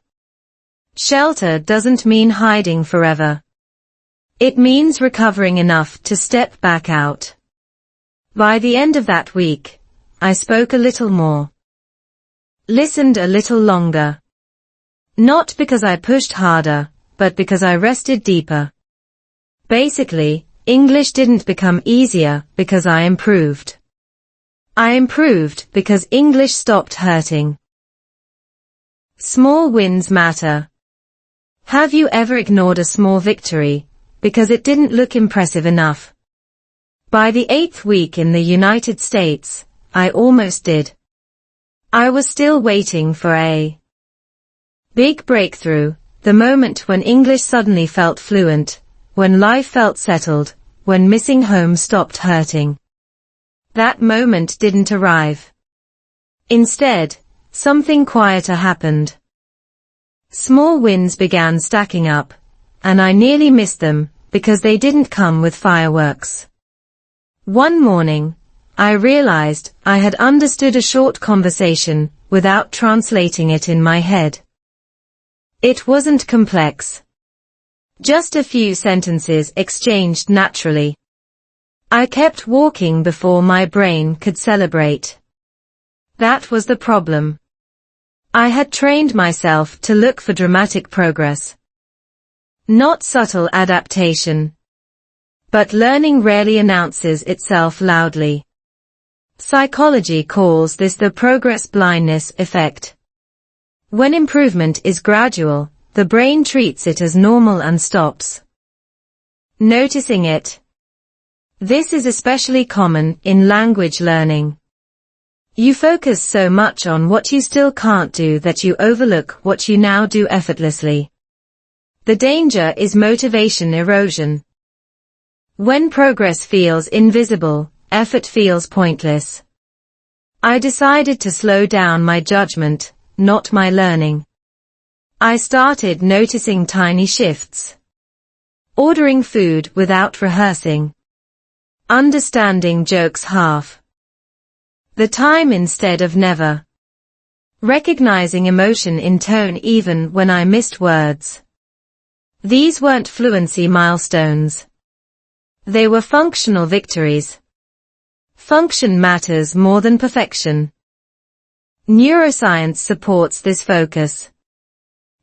Shelter doesn't mean hiding forever. It means recovering enough to step back out. By the end of that week, I spoke a little more. Listened a little longer. Not because I pushed harder, but because I rested deeper. Basically, English didn't become easier because I improved. I improved because English stopped hurting. Small wins matter. Have you ever ignored a small victory because it didn't look impressive enough? By the 8th week in the United States, I almost did. I was still waiting for a big breakthrough, the moment when English suddenly felt fluent, when life felt settled, when missing home stopped hurting. That moment didn't arrive. Instead, something quieter happened. Small wins began stacking up, and I nearly missed them because they didn't come with fireworks. One morning, I realized I had understood a short conversation without translating it in my head. It wasn't complex. Just a few sentences exchanged naturally. I kept walking before my brain could celebrate. That was the problem. I had trained myself to look for dramatic progress. Not subtle adaptation. But learning rarely announces itself loudly. Psychology calls this the progress blindness effect. When improvement is gradual, the brain treats it as normal and stops noticing it. This is especially common in language learning. You focus so much on what you still can't do that you overlook what you now do effortlessly. The danger is motivation erosion. When progress feels invisible, effort feels pointless. I decided to slow down my judgment, not my learning. I started noticing tiny shifts. Ordering food without rehearsing. Understanding jokes half the time instead of never. Recognizing emotion in tone even when I missed words. These weren't fluency milestones. They were functional victories. Function matters more than perfection. Neuroscience supports this focus.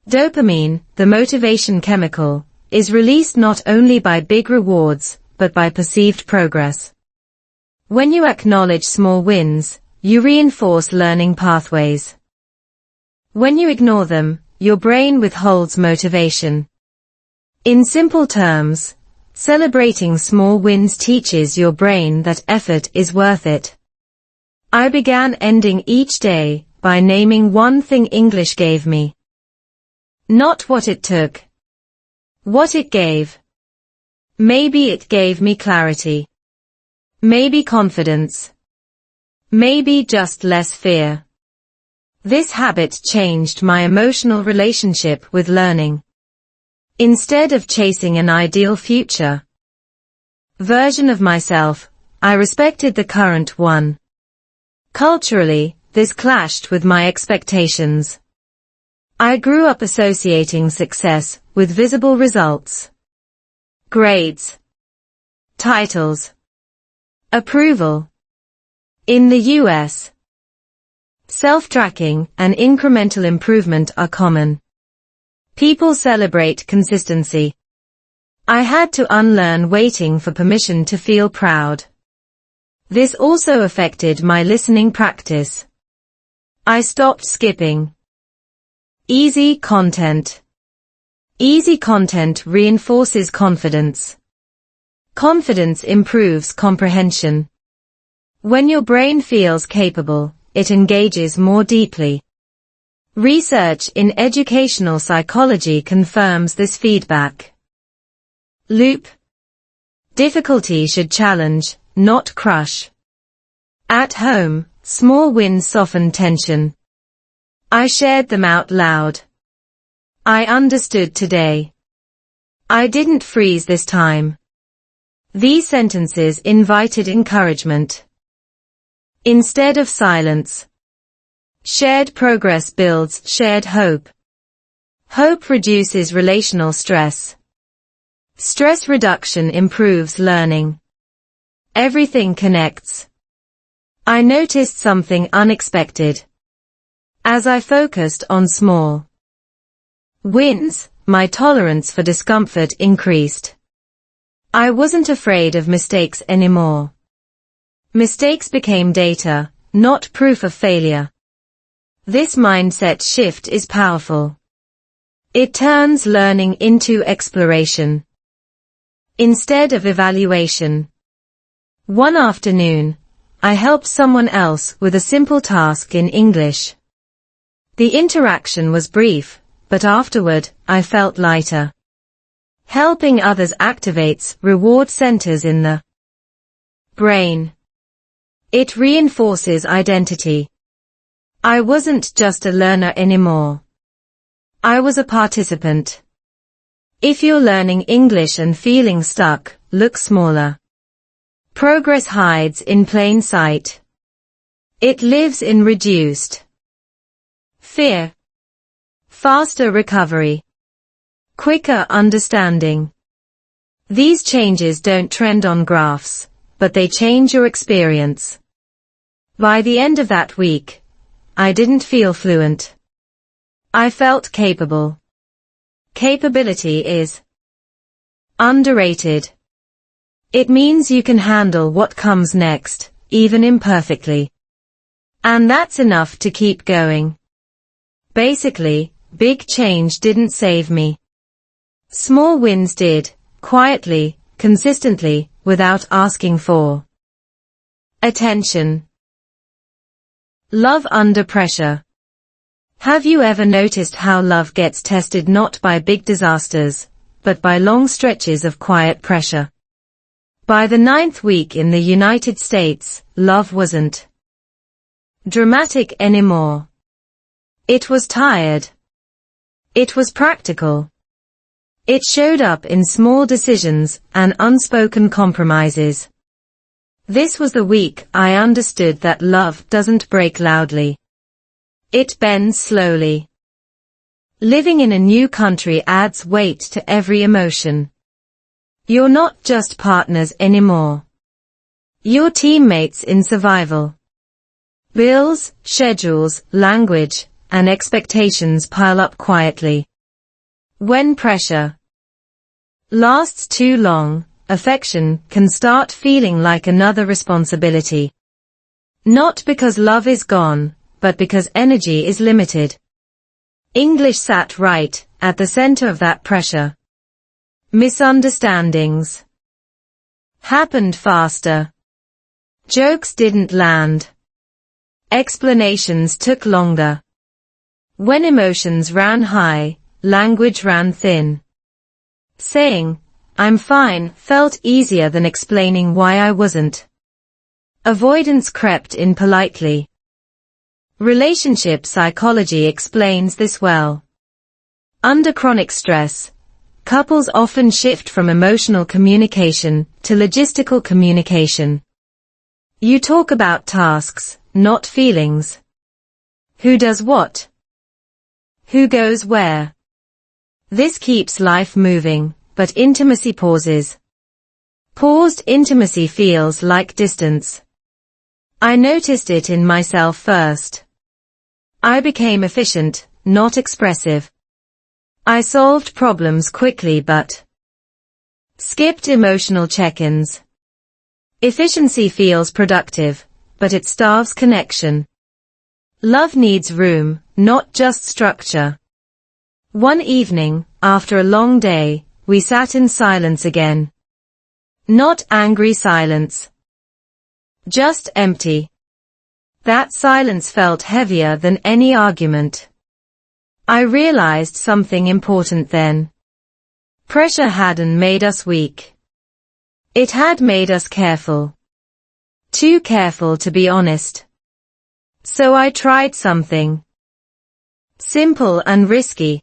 Dopamine, the motivation chemical, is released not only by big rewards, but by perceived progress. When you acknowledge small wins, you reinforce learning pathways. When you ignore them, your brain withholds motivation. In simple terms, celebrating small wins teaches your brain that effort is worth it. I began ending each day by naming one thing English gave me. Not what it took. What it gave. Maybe it gave me clarity. Maybe confidence. Maybe just less fear. This habit changed my emotional relationship with learning. Instead of chasing an ideal future version of myself, I respected the current one. Culturally, this clashed with my expectations. I grew up associating success with visible results. Grades. Titles. Approval. In the US, self-tracking and incremental improvement are common. People celebrate consistency. I had to unlearn waiting for permission to feel proud. This also affected my listening practice. I stopped skipping. Easy content. Easy content reinforces confidence. Confidence improves comprehension. When your brain feels capable, it engages more deeply. Research in educational psychology confirms this feedback loop. Difficulty should challenge, not crush. At home, small wins soften tension. I shared them out loud. I understood today. I didn't freeze this time. These sentences invited encouragement instead of silence. Shared progress builds shared hope. Hope reduces relational stress. Stress reduction improves learning. Everything connects. I noticed something unexpected. As I focused on small wins, my tolerance for discomfort increased. I wasn't afraid of mistakes anymore. Mistakes became data, not proof of failure. This mindset shift is powerful. It turns learning into exploration instead of evaluation. One afternoon, I helped someone else with a simple task in English. The interaction was brief, but afterward, I felt lighter. Helping others activates reward centers in the brain. It reinforces identity. I wasn't just a learner anymore. I was a participant. If you're learning English and feeling stuck, look smaller. Progress hides in plain sight. It lives in reduced fear. Faster recovery. Quicker understanding. These changes don't trend on graphs, but they change your experience. By the end of that week, I didn't feel fluent. I felt capable. Capability is underrated. It means you can handle what comes next, even imperfectly. And that's enough to keep going. Basically, big change didn't save me. Small wins did, quietly, consistently, without asking for attention. Love under pressure. Have you ever noticed how love gets tested not by big disasters, but by long stretches of quiet pressure? By the 9th week in the United States, love wasn't dramatic anymore. It was tired. It was practical. It showed up in small decisions and unspoken compromises. This was the week I understood that love doesn't break loudly. It bends slowly. Living in a new country adds weight to every emotion. You're not just partners anymore. You're teammates in survival. Bills, schedules, language, and expectations pile up quietly. When pressure lasts too long, affection can start feeling like another responsibility. Not because love is gone, but because energy is limited. English sat right at the center of that pressure. Misunderstandings happened faster. Jokes didn't land. Explanations took longer. When emotions ran high, language ran thin. Saying, "I'm fine," felt easier than explaining why I wasn't. Avoidance crept in politely. Relationship psychology explains this well. Under chronic stress, couples often shift from emotional communication to logistical communication. You talk about tasks, not feelings. Who does what? Who goes where? This keeps life moving, but intimacy pauses. Paused intimacy feels like distance. I noticed it in myself first. I became efficient, not expressive. I solved problems quickly but skipped emotional check-ins. Efficiency feels productive, but it starves connection. Love needs room, not just structure. One evening, after a long day, we sat in silence again. Not angry silence. Just empty. That silence felt heavier than any argument. I realized something important then. Pressure hadn't made us weak. It had made us careful. Too careful to be honest. So I tried something simple and risky.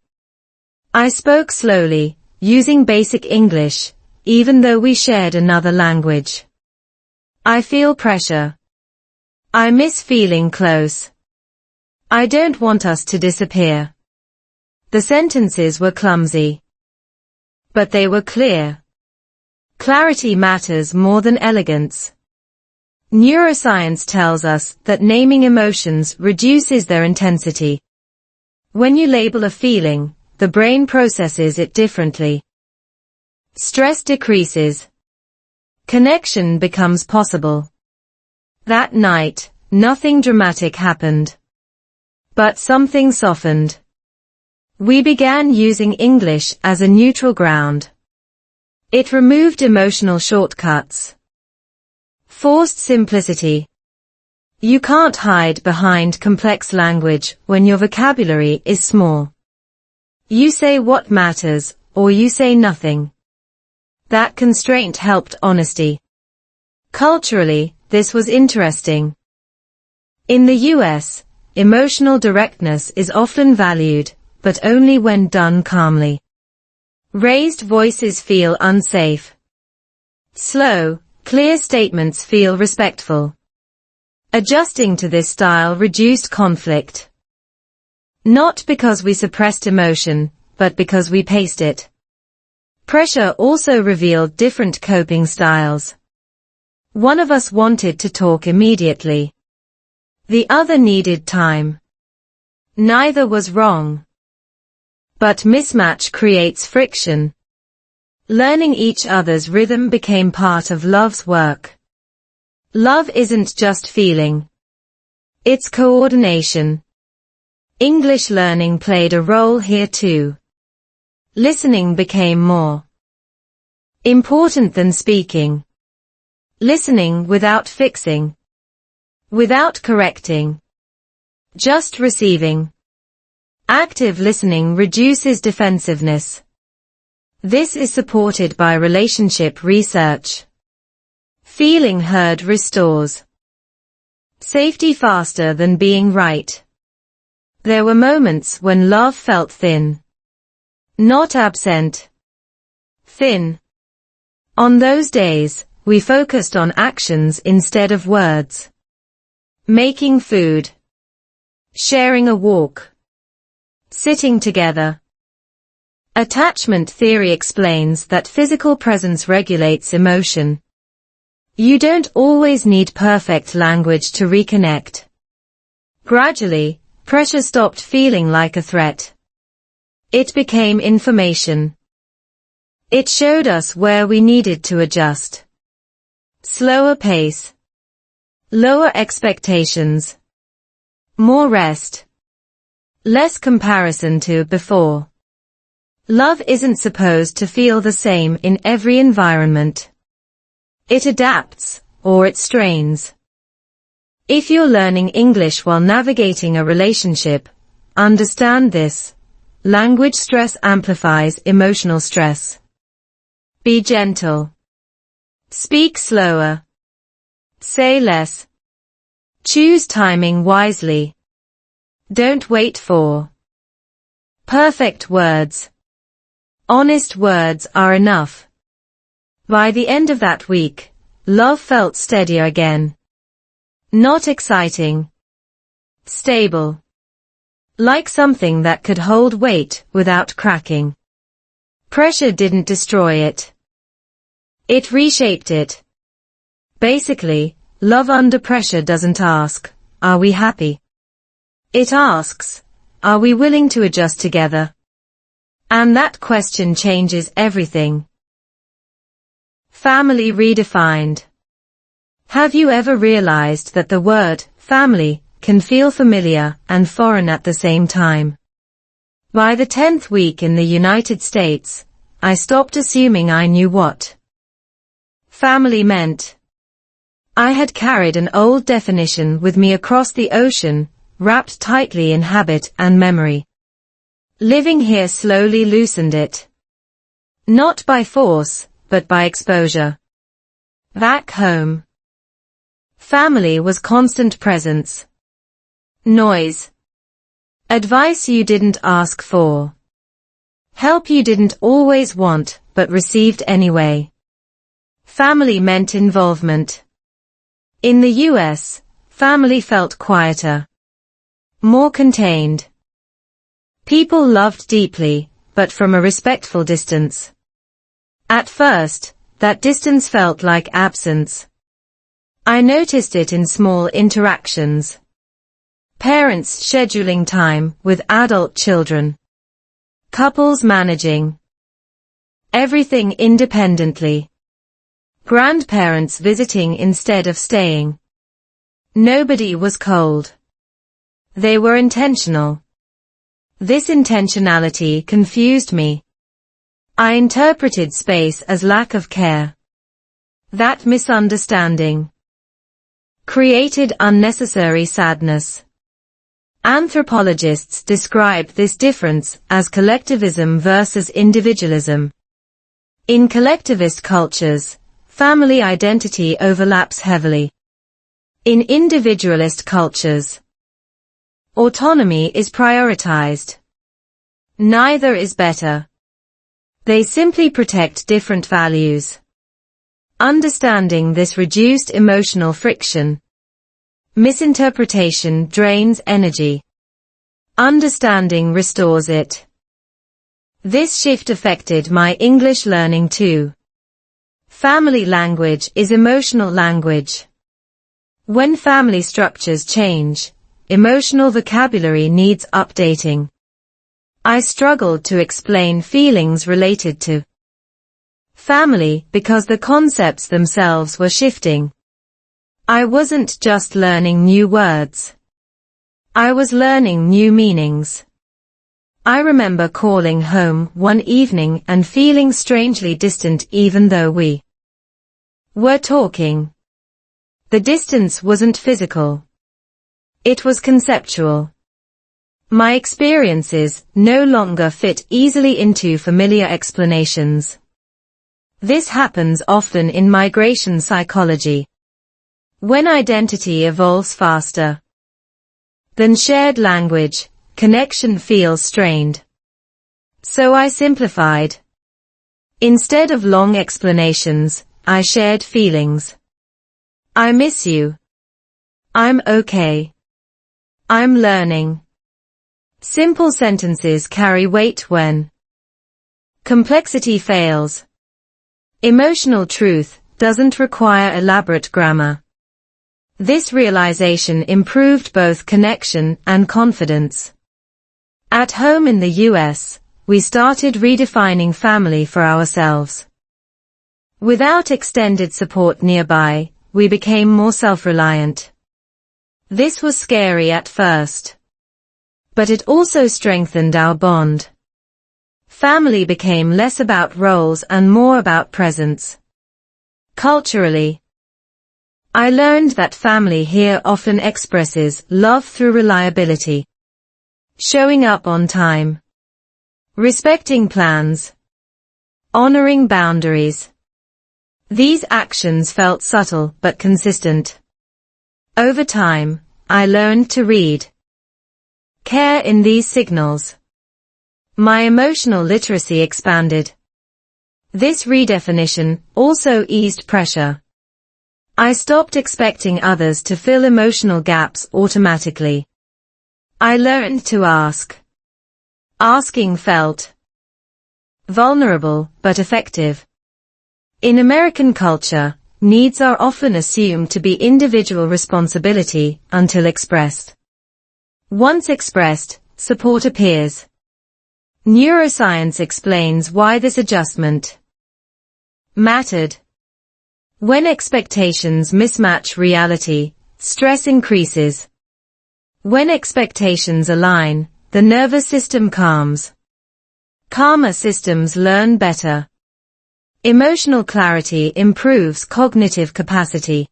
I spoke slowly, using basic English, even though we shared another language. I feel pressure. I miss feeling close. I don't want us to disappear. The sentences were clumsy. But they were clear. Clarity matters more than elegance. Neuroscience tells us that naming emotions reduces their intensity. When you label a feeling, the brain processes it differently. Stress decreases. Connection becomes possible. That night, nothing dramatic happened. But something softened. We began using English as a neutral ground. It removed emotional shortcuts. Forced simplicity. You can't hide behind complex language when your vocabulary is small. You say what matters, or you say nothing. That constraint helped honesty. Culturally, this was interesting. In the US, emotional directness is often valued, but only when done calmly. Raised voices feel unsafe. Slow, clear statements feel respectful. Adjusting to this style reduced conflict. Not because we suppressed emotion, but because we paced it. Pressure also revealed different coping styles. One of us wanted to talk immediately. The other needed time. Neither was wrong. But mismatch creates friction. Learning each other's rhythm became part of love's work. Love isn't just feeling. It's coordination. English learning played a role here too. Listening became more important than speaking. Listening without fixing. Without correcting. just receiving. Active listening reduces defensiveness. This is supported by relationship research. Feeling heard restores safety faster than being right. There were moments when love felt thin. Not absent. Thin. On those days, we focused on actions instead of words. Making food. Sharing a walk. Sitting together. Attachment theory explains that physical presence regulates emotion. You don't always need perfect language to reconnect. Gradually, pressure stopped feeling like a threat. It became information. It showed us where we needed to adjust. Slower pace. Lower expectations. More rest. Less comparison to before. Love isn't supposed to feel the same in every environment. It adapts, or it strains. If you're learning English while navigating a relationship, understand this. Language stress amplifies emotional stress. Be gentle. Speak slower. Say less. Choose timing wisely. Don't wait for perfect words. Honest words are enough. By the end of that week, love felt steadier again. Not exciting. Stable. Like something that could hold weight without cracking. Pressure didn't destroy it. It reshaped it. Basically, love under pressure doesn't ask, are we happy? It asks, are we willing to adjust together? And that question changes everything. Family redefined. Have you ever realized that the word family can feel familiar and foreign at the same time? By the 10th week in the United States, I stopped assuming I knew what family meant. I had carried an old definition with me across the ocean, wrapped tightly in habit and memory. Living here slowly loosened it. Not by force, but by exposure. Back home. Family was constant presence. Noise. Advice you didn't ask for. Help you didn't always want, but received anyway. Family meant involvement. In the US, family felt quieter. More contained. People loved deeply, but from a respectful distance. At first, that distance felt like absence. I noticed it in small interactions. Parents scheduling time with adult children. Couples managing everything independently. Grandparents visiting instead of staying. Nobody was cold. They were intentional. This intentionality confused me. I interpreted space as lack of care. That misunderstanding created unnecessary sadness. Anthropologists describe this difference as collectivism versus individualism. In collectivist cultures, family identity overlaps heavily. In individualist cultures, autonomy is prioritized. Neither is better. They simply protect different values. Understanding this reduced emotional friction. Misinterpretation drains energy. Understanding restores it. This shift affected my English learning too. Family language is emotional language. When family structures change, emotional vocabulary needs updating. I struggled to explain feelings related to family because the concepts themselves were shifting. I wasn't just learning new words. I was learning new meanings. I remember calling home one evening and feeling strangely distant even though we were talking. The distance wasn't physical. It was conceptual. My experiences no longer fit easily into familiar explanations. This happens often in migration psychology. When identity evolves faster than shared language, connection feels strained. So I simplified. Instead of long explanations, I shared feelings. I miss you. I'm okay. I'm learning. Simple sentences carry weight when complexity fails. Emotional truth doesn't require elaborate grammar. This realization improved both connection and confidence. At home in the US, we started redefining family for ourselves. Without extended support nearby, we became more self-reliant. This was scary at first. But it also strengthened our bond. Family became less about roles and more about presence. Culturally, I learned that family here often expresses love through reliability. Showing up on time. Respecting plans. Honoring boundaries. These actions felt subtle but consistent. Over time, I learned to read care in these signals. My emotional literacy expanded. This redefinition also eased pressure. I stopped expecting others to fill emotional gaps automatically. I learned to ask. Asking felt vulnerable but effective. In American culture, needs are often assumed to be individual responsibility until expressed. Once expressed, support appears. Neuroscience explains why this adjustment mattered. When expectations mismatch reality, stress increases. When expectations align, the nervous system calms. Calmer systems learn better. Emotional clarity improves cognitive capacity.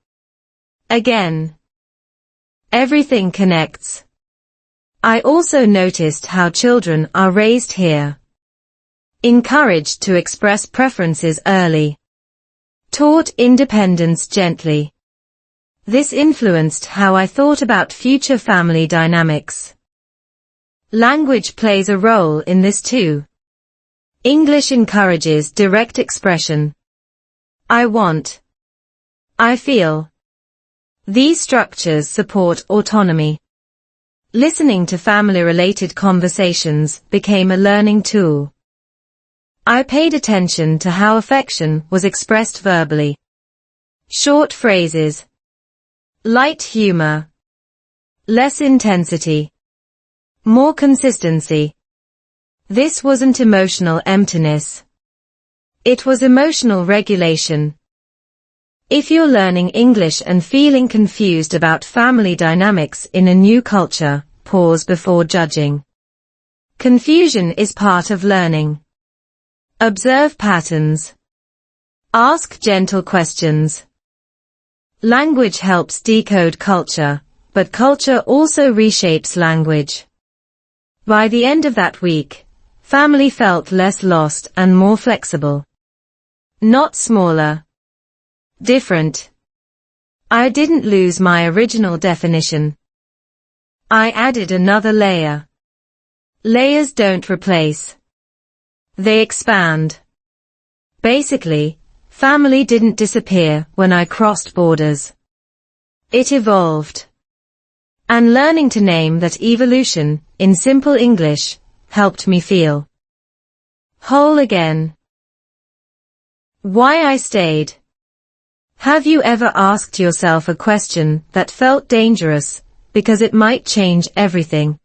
Again, everything connects. I also noticed how children are raised here. Encouraged to express preferences early. Taught independence gently. This influenced how I thought about future family dynamics. Language plays a role in this too. English encourages direct expression. I want. I feel. These structures support autonomy. Listening to family-related conversations became a learning tool. I paid attention to how affection was expressed verbally. Short phrases. Light humor. Less intensity. More consistency. This wasn't emotional emptiness. It was emotional regulation. If you're learning English and feeling confused about family dynamics in a new culture, pause before judging. Confusion is part of learning. Observe patterns. Ask gentle questions. Language helps decode culture, but culture also reshapes language. By the end of that week, family felt less lost and more flexible. Not smaller. Different. I didn't lose my original definition. I added another layer. Layers don't replace. They expand. Basically, family didn't disappear when I crossed borders. It evolved. And learning to name that evolution, in simple English, helped me feel whole again. Why I stayed. Have you ever asked yourself a question that felt dangerous, because it might change everything?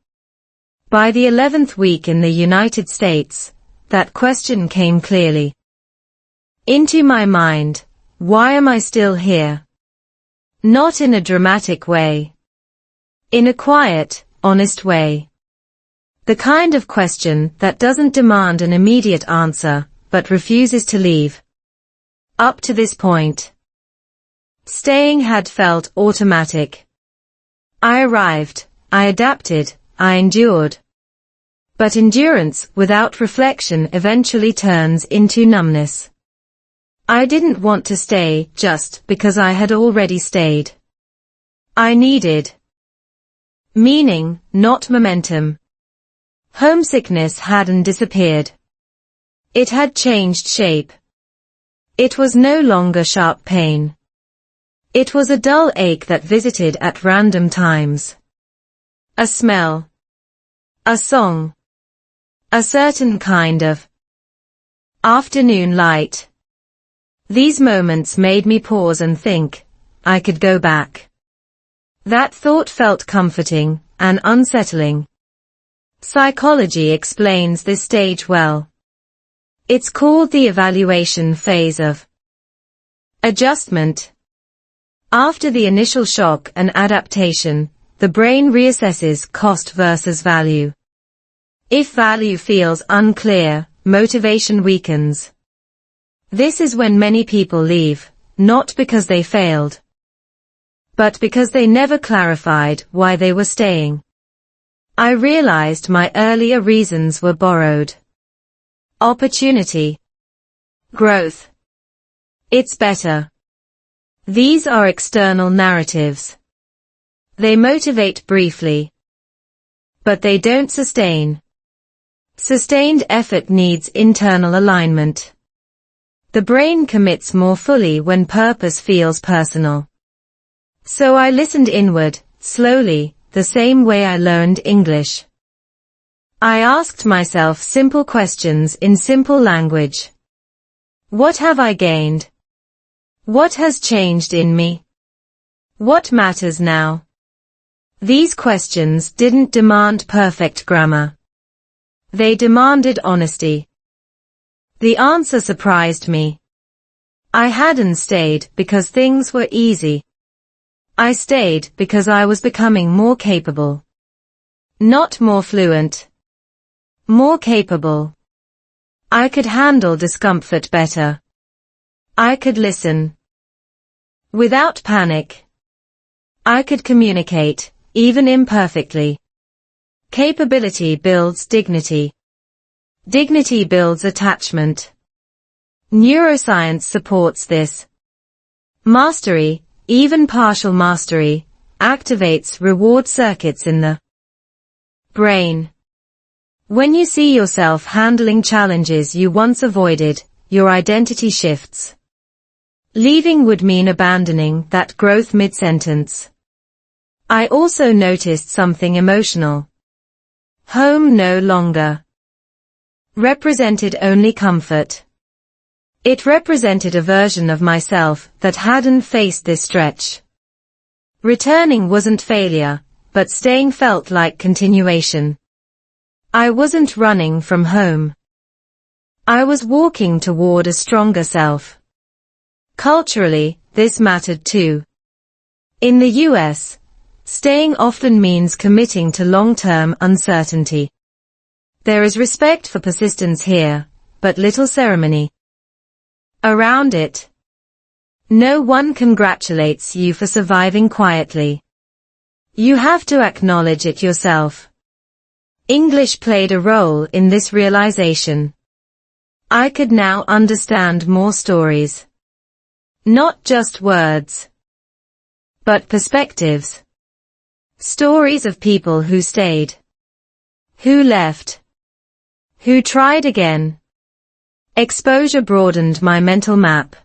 By the 11th week in the United States, that question came clearly into my mind. Why am I still here? Not in a dramatic way. In a quiet, honest way. The kind of question that doesn't demand an immediate answer, but refuses to leave. Up to this point, staying had felt automatic. I arrived, I adapted, I endured, But endurance without reflection eventually turns into numbness. I didn't want to stay just because I had already stayed. I needed meaning, not momentum. Homesickness hadn't disappeared. It had changed shape. It was no longer sharp pain. It was a dull ache that visited at random times. A smell. A song. A certain kind of afternoon light. These moments made me pause and think, I could go back. That thought felt comforting and unsettling. Psychology explains this stage well. It's called the evaluation phase of adjustment. After the initial shock and adaptation, the brain reassesses cost versus value. If value feels unclear, motivation weakens. This is when many people leave, not because they failed, but because they never clarified why they were staying. I realized my earlier reasons were borrowed. Opportunity. Growth. It's better. These are external narratives. They motivate briefly, but they don't sustain. Sustained effort needs internal alignment. The brain commits more fully when purpose feels personal. So I listened inward, slowly, the same way I learned English. I asked myself simple questions in simple language. What have I gained? What has changed in me? What matters now? These questions didn't demand perfect grammar. They demanded honesty. The answer surprised me. I hadn't stayed because things were easy. I stayed because I was becoming more capable. Not more fluent. More capable. I could handle discomfort better. I could listen without panic. I could communicate, even imperfectly. Capability builds dignity. Dignity builds attachment. Neuroscience supports this. Mastery, even partial mastery, activates reward circuits in the brain. When you see yourself handling challenges you once avoided, your identity shifts. Leaving would mean abandoning that growth mid-sentence. I also noticed something emotional. Home no longer represented only comfort. It represented a version of myself that hadn't faced this stretch. Returning wasn't failure, but staying felt like continuation. I wasn't running from home. I was walking toward a stronger self. Culturally, this mattered too. In the US, staying often means committing to long-term uncertainty. There is respect for persistence here, but little ceremony around it. No one congratulates you for surviving quietly. You have to acknowledge it yourself. English played a role in this realization. I could now understand more stories. Not just words, but perspectives. Stories of people who stayed, who left, who tried again. Exposure broadened my mental map.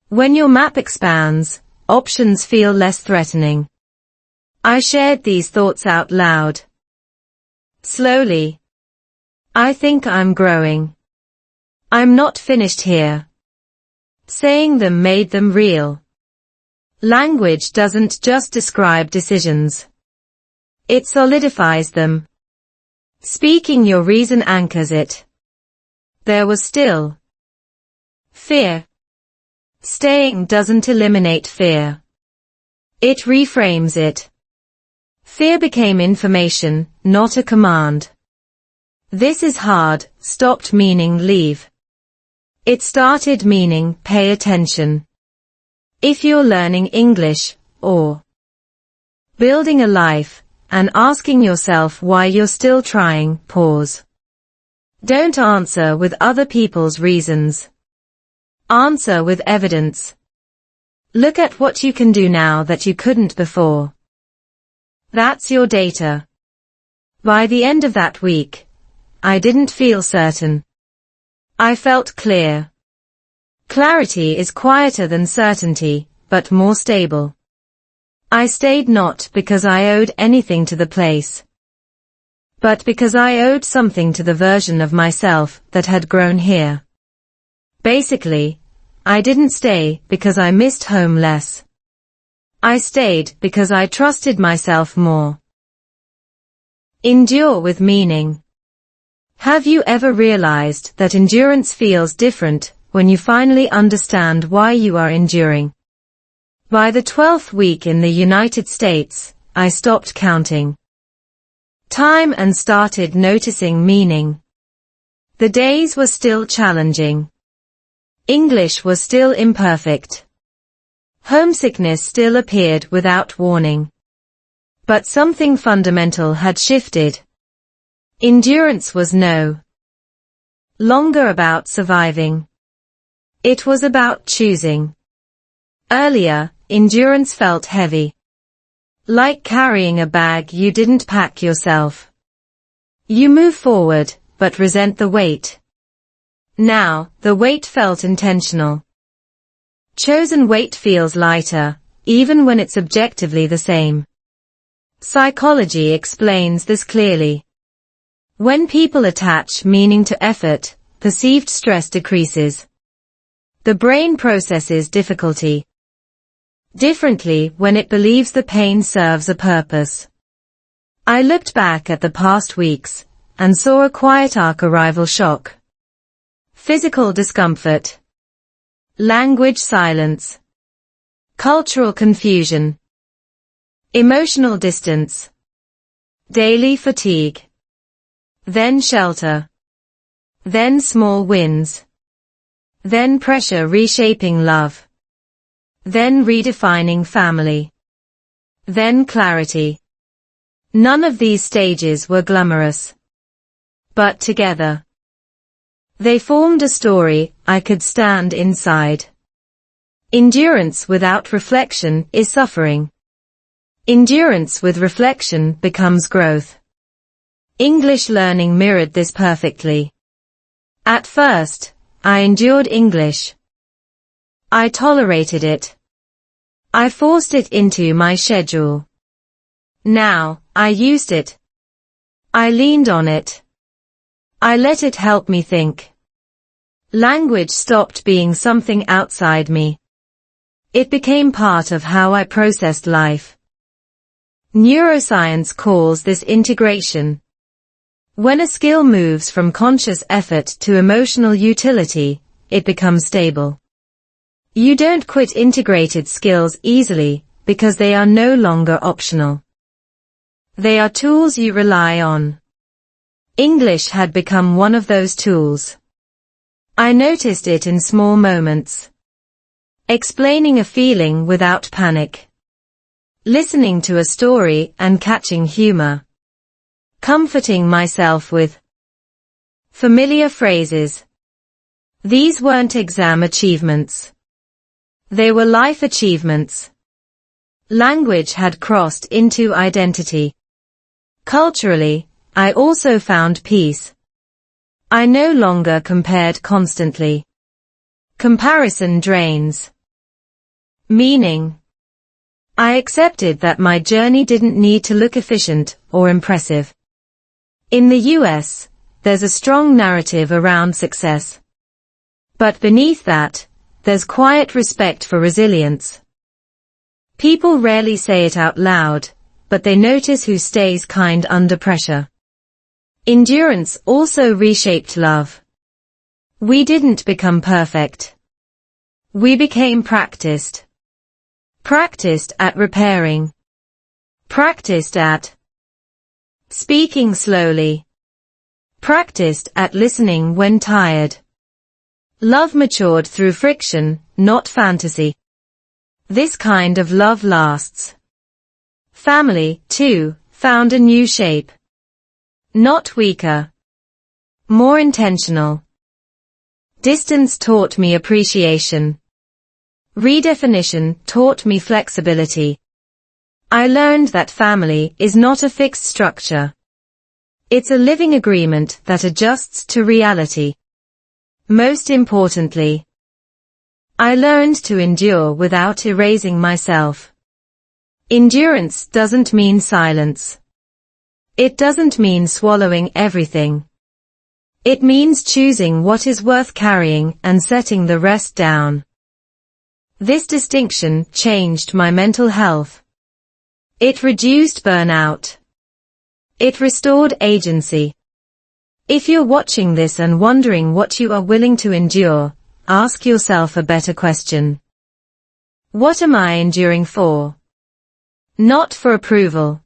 When your map expands, options feel less threatening. I shared these thoughts out loud. Slowly. I think I'm growing. I'm not finished here. Saying them made them real. Language doesn't just describe decisions. It solidifies them. Speaking your reason anchors it. There was still fear. Staying doesn't eliminate fear. It reframes it. Fear became information, not a command. This is hard, stopped meaning leave. It started meaning pay attention. If you're learning English, or building a life, and asking yourself why you're still trying. Pause. Don't answer with other people's reasons. Answer with evidence. Look at what you can do now that you couldn't before. That's your data. By the end of that week, I didn't feel certain. I felt clear. Clarity is quieter than certainty, but more stable. I stayed not because I owed anything to the place, but because I owed something to the version of myself that had grown here. Basically, I didn't stay because I missed home less. I stayed because I trusted myself more. Endure with meaning. Have you ever realized that endurance feels different when you finally understand why you are enduring? By the 12th week in the United States, I stopped counting time and started noticing meaning. The days were still challenging. English was still imperfect. Homesickness still appeared without warning. But something fundamental had shifted. Endurance was no longer about surviving. It was about choosing. Earlier, endurance felt heavy. Like carrying a bag you didn't pack yourself. You move forward, but resent the weight. Now, the weight felt intentional. Chosen weight feels lighter, even when it's objectively the same. Psychology explains this clearly. When people attach meaning to effort, perceived stress decreases. The brain processes difficulty differently when it believes the pain serves a purpose. I looked back at the past weeks and saw a quiet arrival shock. Physical discomfort. Language silence. Cultural confusion. Emotional distance. Daily fatigue. Then shelter. Then small wins. Then pressure reshaping love. Then redefining family. Then clarity. None of these stages were glamorous. But together, they formed a story I could stand inside. Endurance without reflection is suffering. Endurance with reflection becomes growth. English learning mirrored this perfectly. At first, I endured English. I tolerated it. I forced it into my schedule. Now, I used it. I leaned on it. I let it help me think. Language stopped being something outside me. It became part of how I processed life. Neuroscience calls this integration. When a skill moves from conscious effort to emotional utility, it becomes stable. You don't quit integrated skills easily, because they are no longer optional. They are tools you rely on. English had become one of those tools. I noticed it in small moments. Explaining a feeling without panic. Listening to a story and catching humor. Comforting myself with familiar phrases. These weren't exam achievements. They were life achievements. Language had crossed into identity. Culturally, I also found peace. I no longer compared constantly. Comparison drains meaning. I accepted that my journey didn't need to look efficient or impressive. In the US, there's a strong narrative around success. But beneath that, there's quiet respect for resilience. People rarely say it out loud, but they notice who stays kind under pressure. Endurance also reshaped love. We didn't become perfect. We became practiced. Practiced at repairing. Practiced at speaking slowly. Practiced at listening when tired. Love matured through friction, not fantasy. This kind of love lasts. Family, too. found a new shape. Not weaker. More intentional. Distance taught me appreciation. Redefinition taught me flexibility. I learned that family is not a fixed structure. It's a living agreement that adjusts to reality. Most importantly, I learned to endure without erasing myself. Endurance doesn't mean silence. It doesn't mean swallowing everything. It means choosing what is worth carrying and setting the rest down. This distinction changed my mental health. It reduced burnout. It restored agency. If you're watching this and wondering what you are willing to endure, ask yourself a better question. What am I enduring for? Not for approval.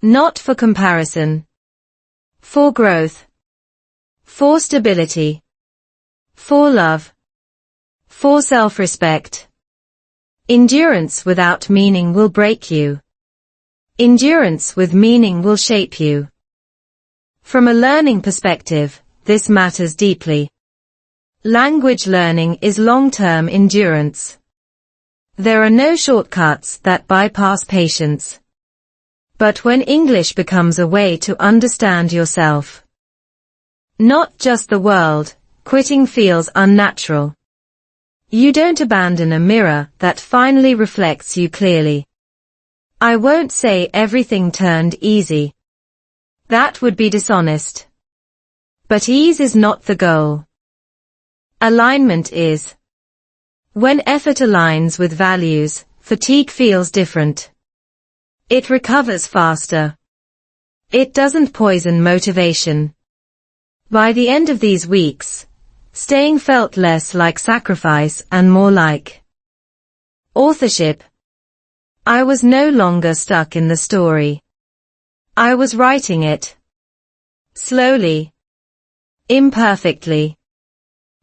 Not for comparison. For growth. For stability. For love. For self-respect. Endurance without meaning will break you. Endurance with meaning will shape you. From a learning perspective, this matters deeply. Language learning is long-term endurance. There are no shortcuts that bypass patience. But when English becomes a way to understand yourself, not just the world, quitting feels unnatural. You don't abandon a mirror that finally reflects you clearly. I won't say everything turned easy. That would be dishonest. But ease is not the goal. Alignment is. When effort aligns with values, fatigue feels different. It recovers faster. It doesn't poison motivation. By the end of these weeks, staying felt less like sacrifice and more like authorship. I was no longer stuck in the story. I was writing it. Slowly. Imperfectly.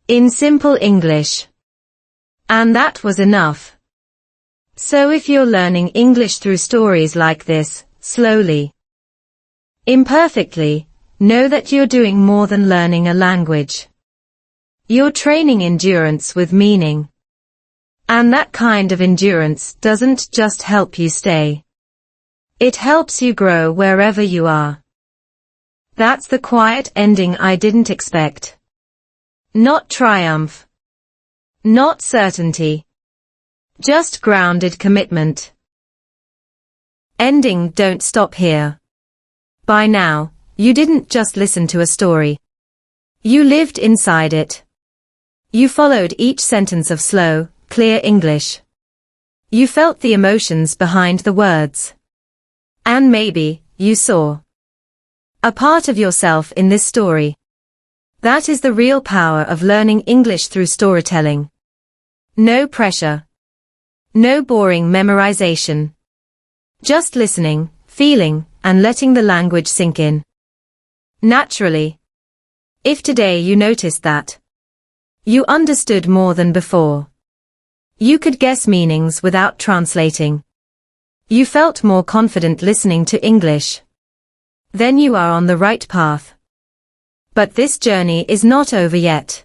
In simple English. And that was enough. So if you're learning English through stories like this, slowly, imperfectly, know that you're doing more than learning a language. You're training endurance with meaning. And that kind of endurance doesn't just help you stay. It helps you grow wherever you are. That's the quiet ending I didn't expect. Not triumph. Not certainty. Just grounded commitment. Ending don't stop here. By now, you didn't just listen to a story. You lived inside it. You followed each sentence of slow, clear English. You felt the emotions behind the words. And maybe, you saw a part of yourself in this story. That is the real power of learning English through storytelling. No pressure. No boring memorization. Just listening, feeling, and letting the language sink in. Naturally. If today you noticed that you understood more than before. You could guess meanings without translating. You felt more confident listening to English. Then you are on the right path. But this journey is not over yet.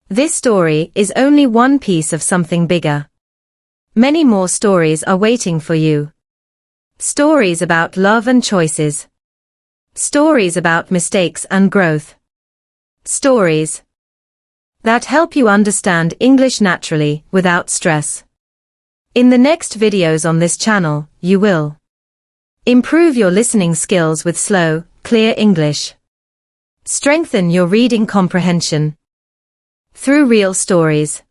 This story is only one piece of something bigger. Many more stories are waiting for you. Stories about love and choices. Stories about mistakes and growth. Stories that help you understand English naturally, without stress. In the next videos on this channel, you will improve your listening skills with slow, clear English. Strengthen your reading comprehension through real stories.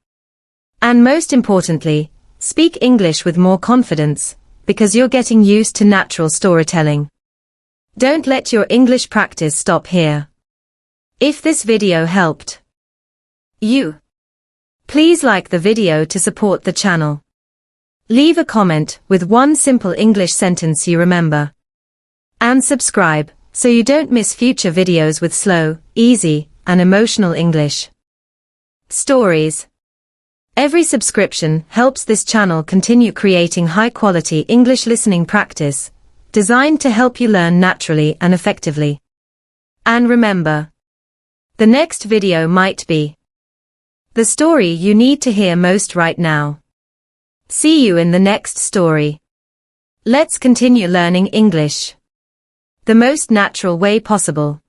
And most importantly, speak English with more confidence, because you're getting used to natural storytelling. Don't let your English practice stop here. If this video helped you, please like the video to support the channel. Leave a comment with one simple English sentence you remember. And subscribe, so you don't miss future videos with slow, easy, and emotional English stories. Every subscription helps this channel continue creating high-quality English listening practice designed to help you learn naturally and effectively. And remember, the next video might be the story you need to hear most right now. See you in the next story. Let's continue learning English the most natural way possible.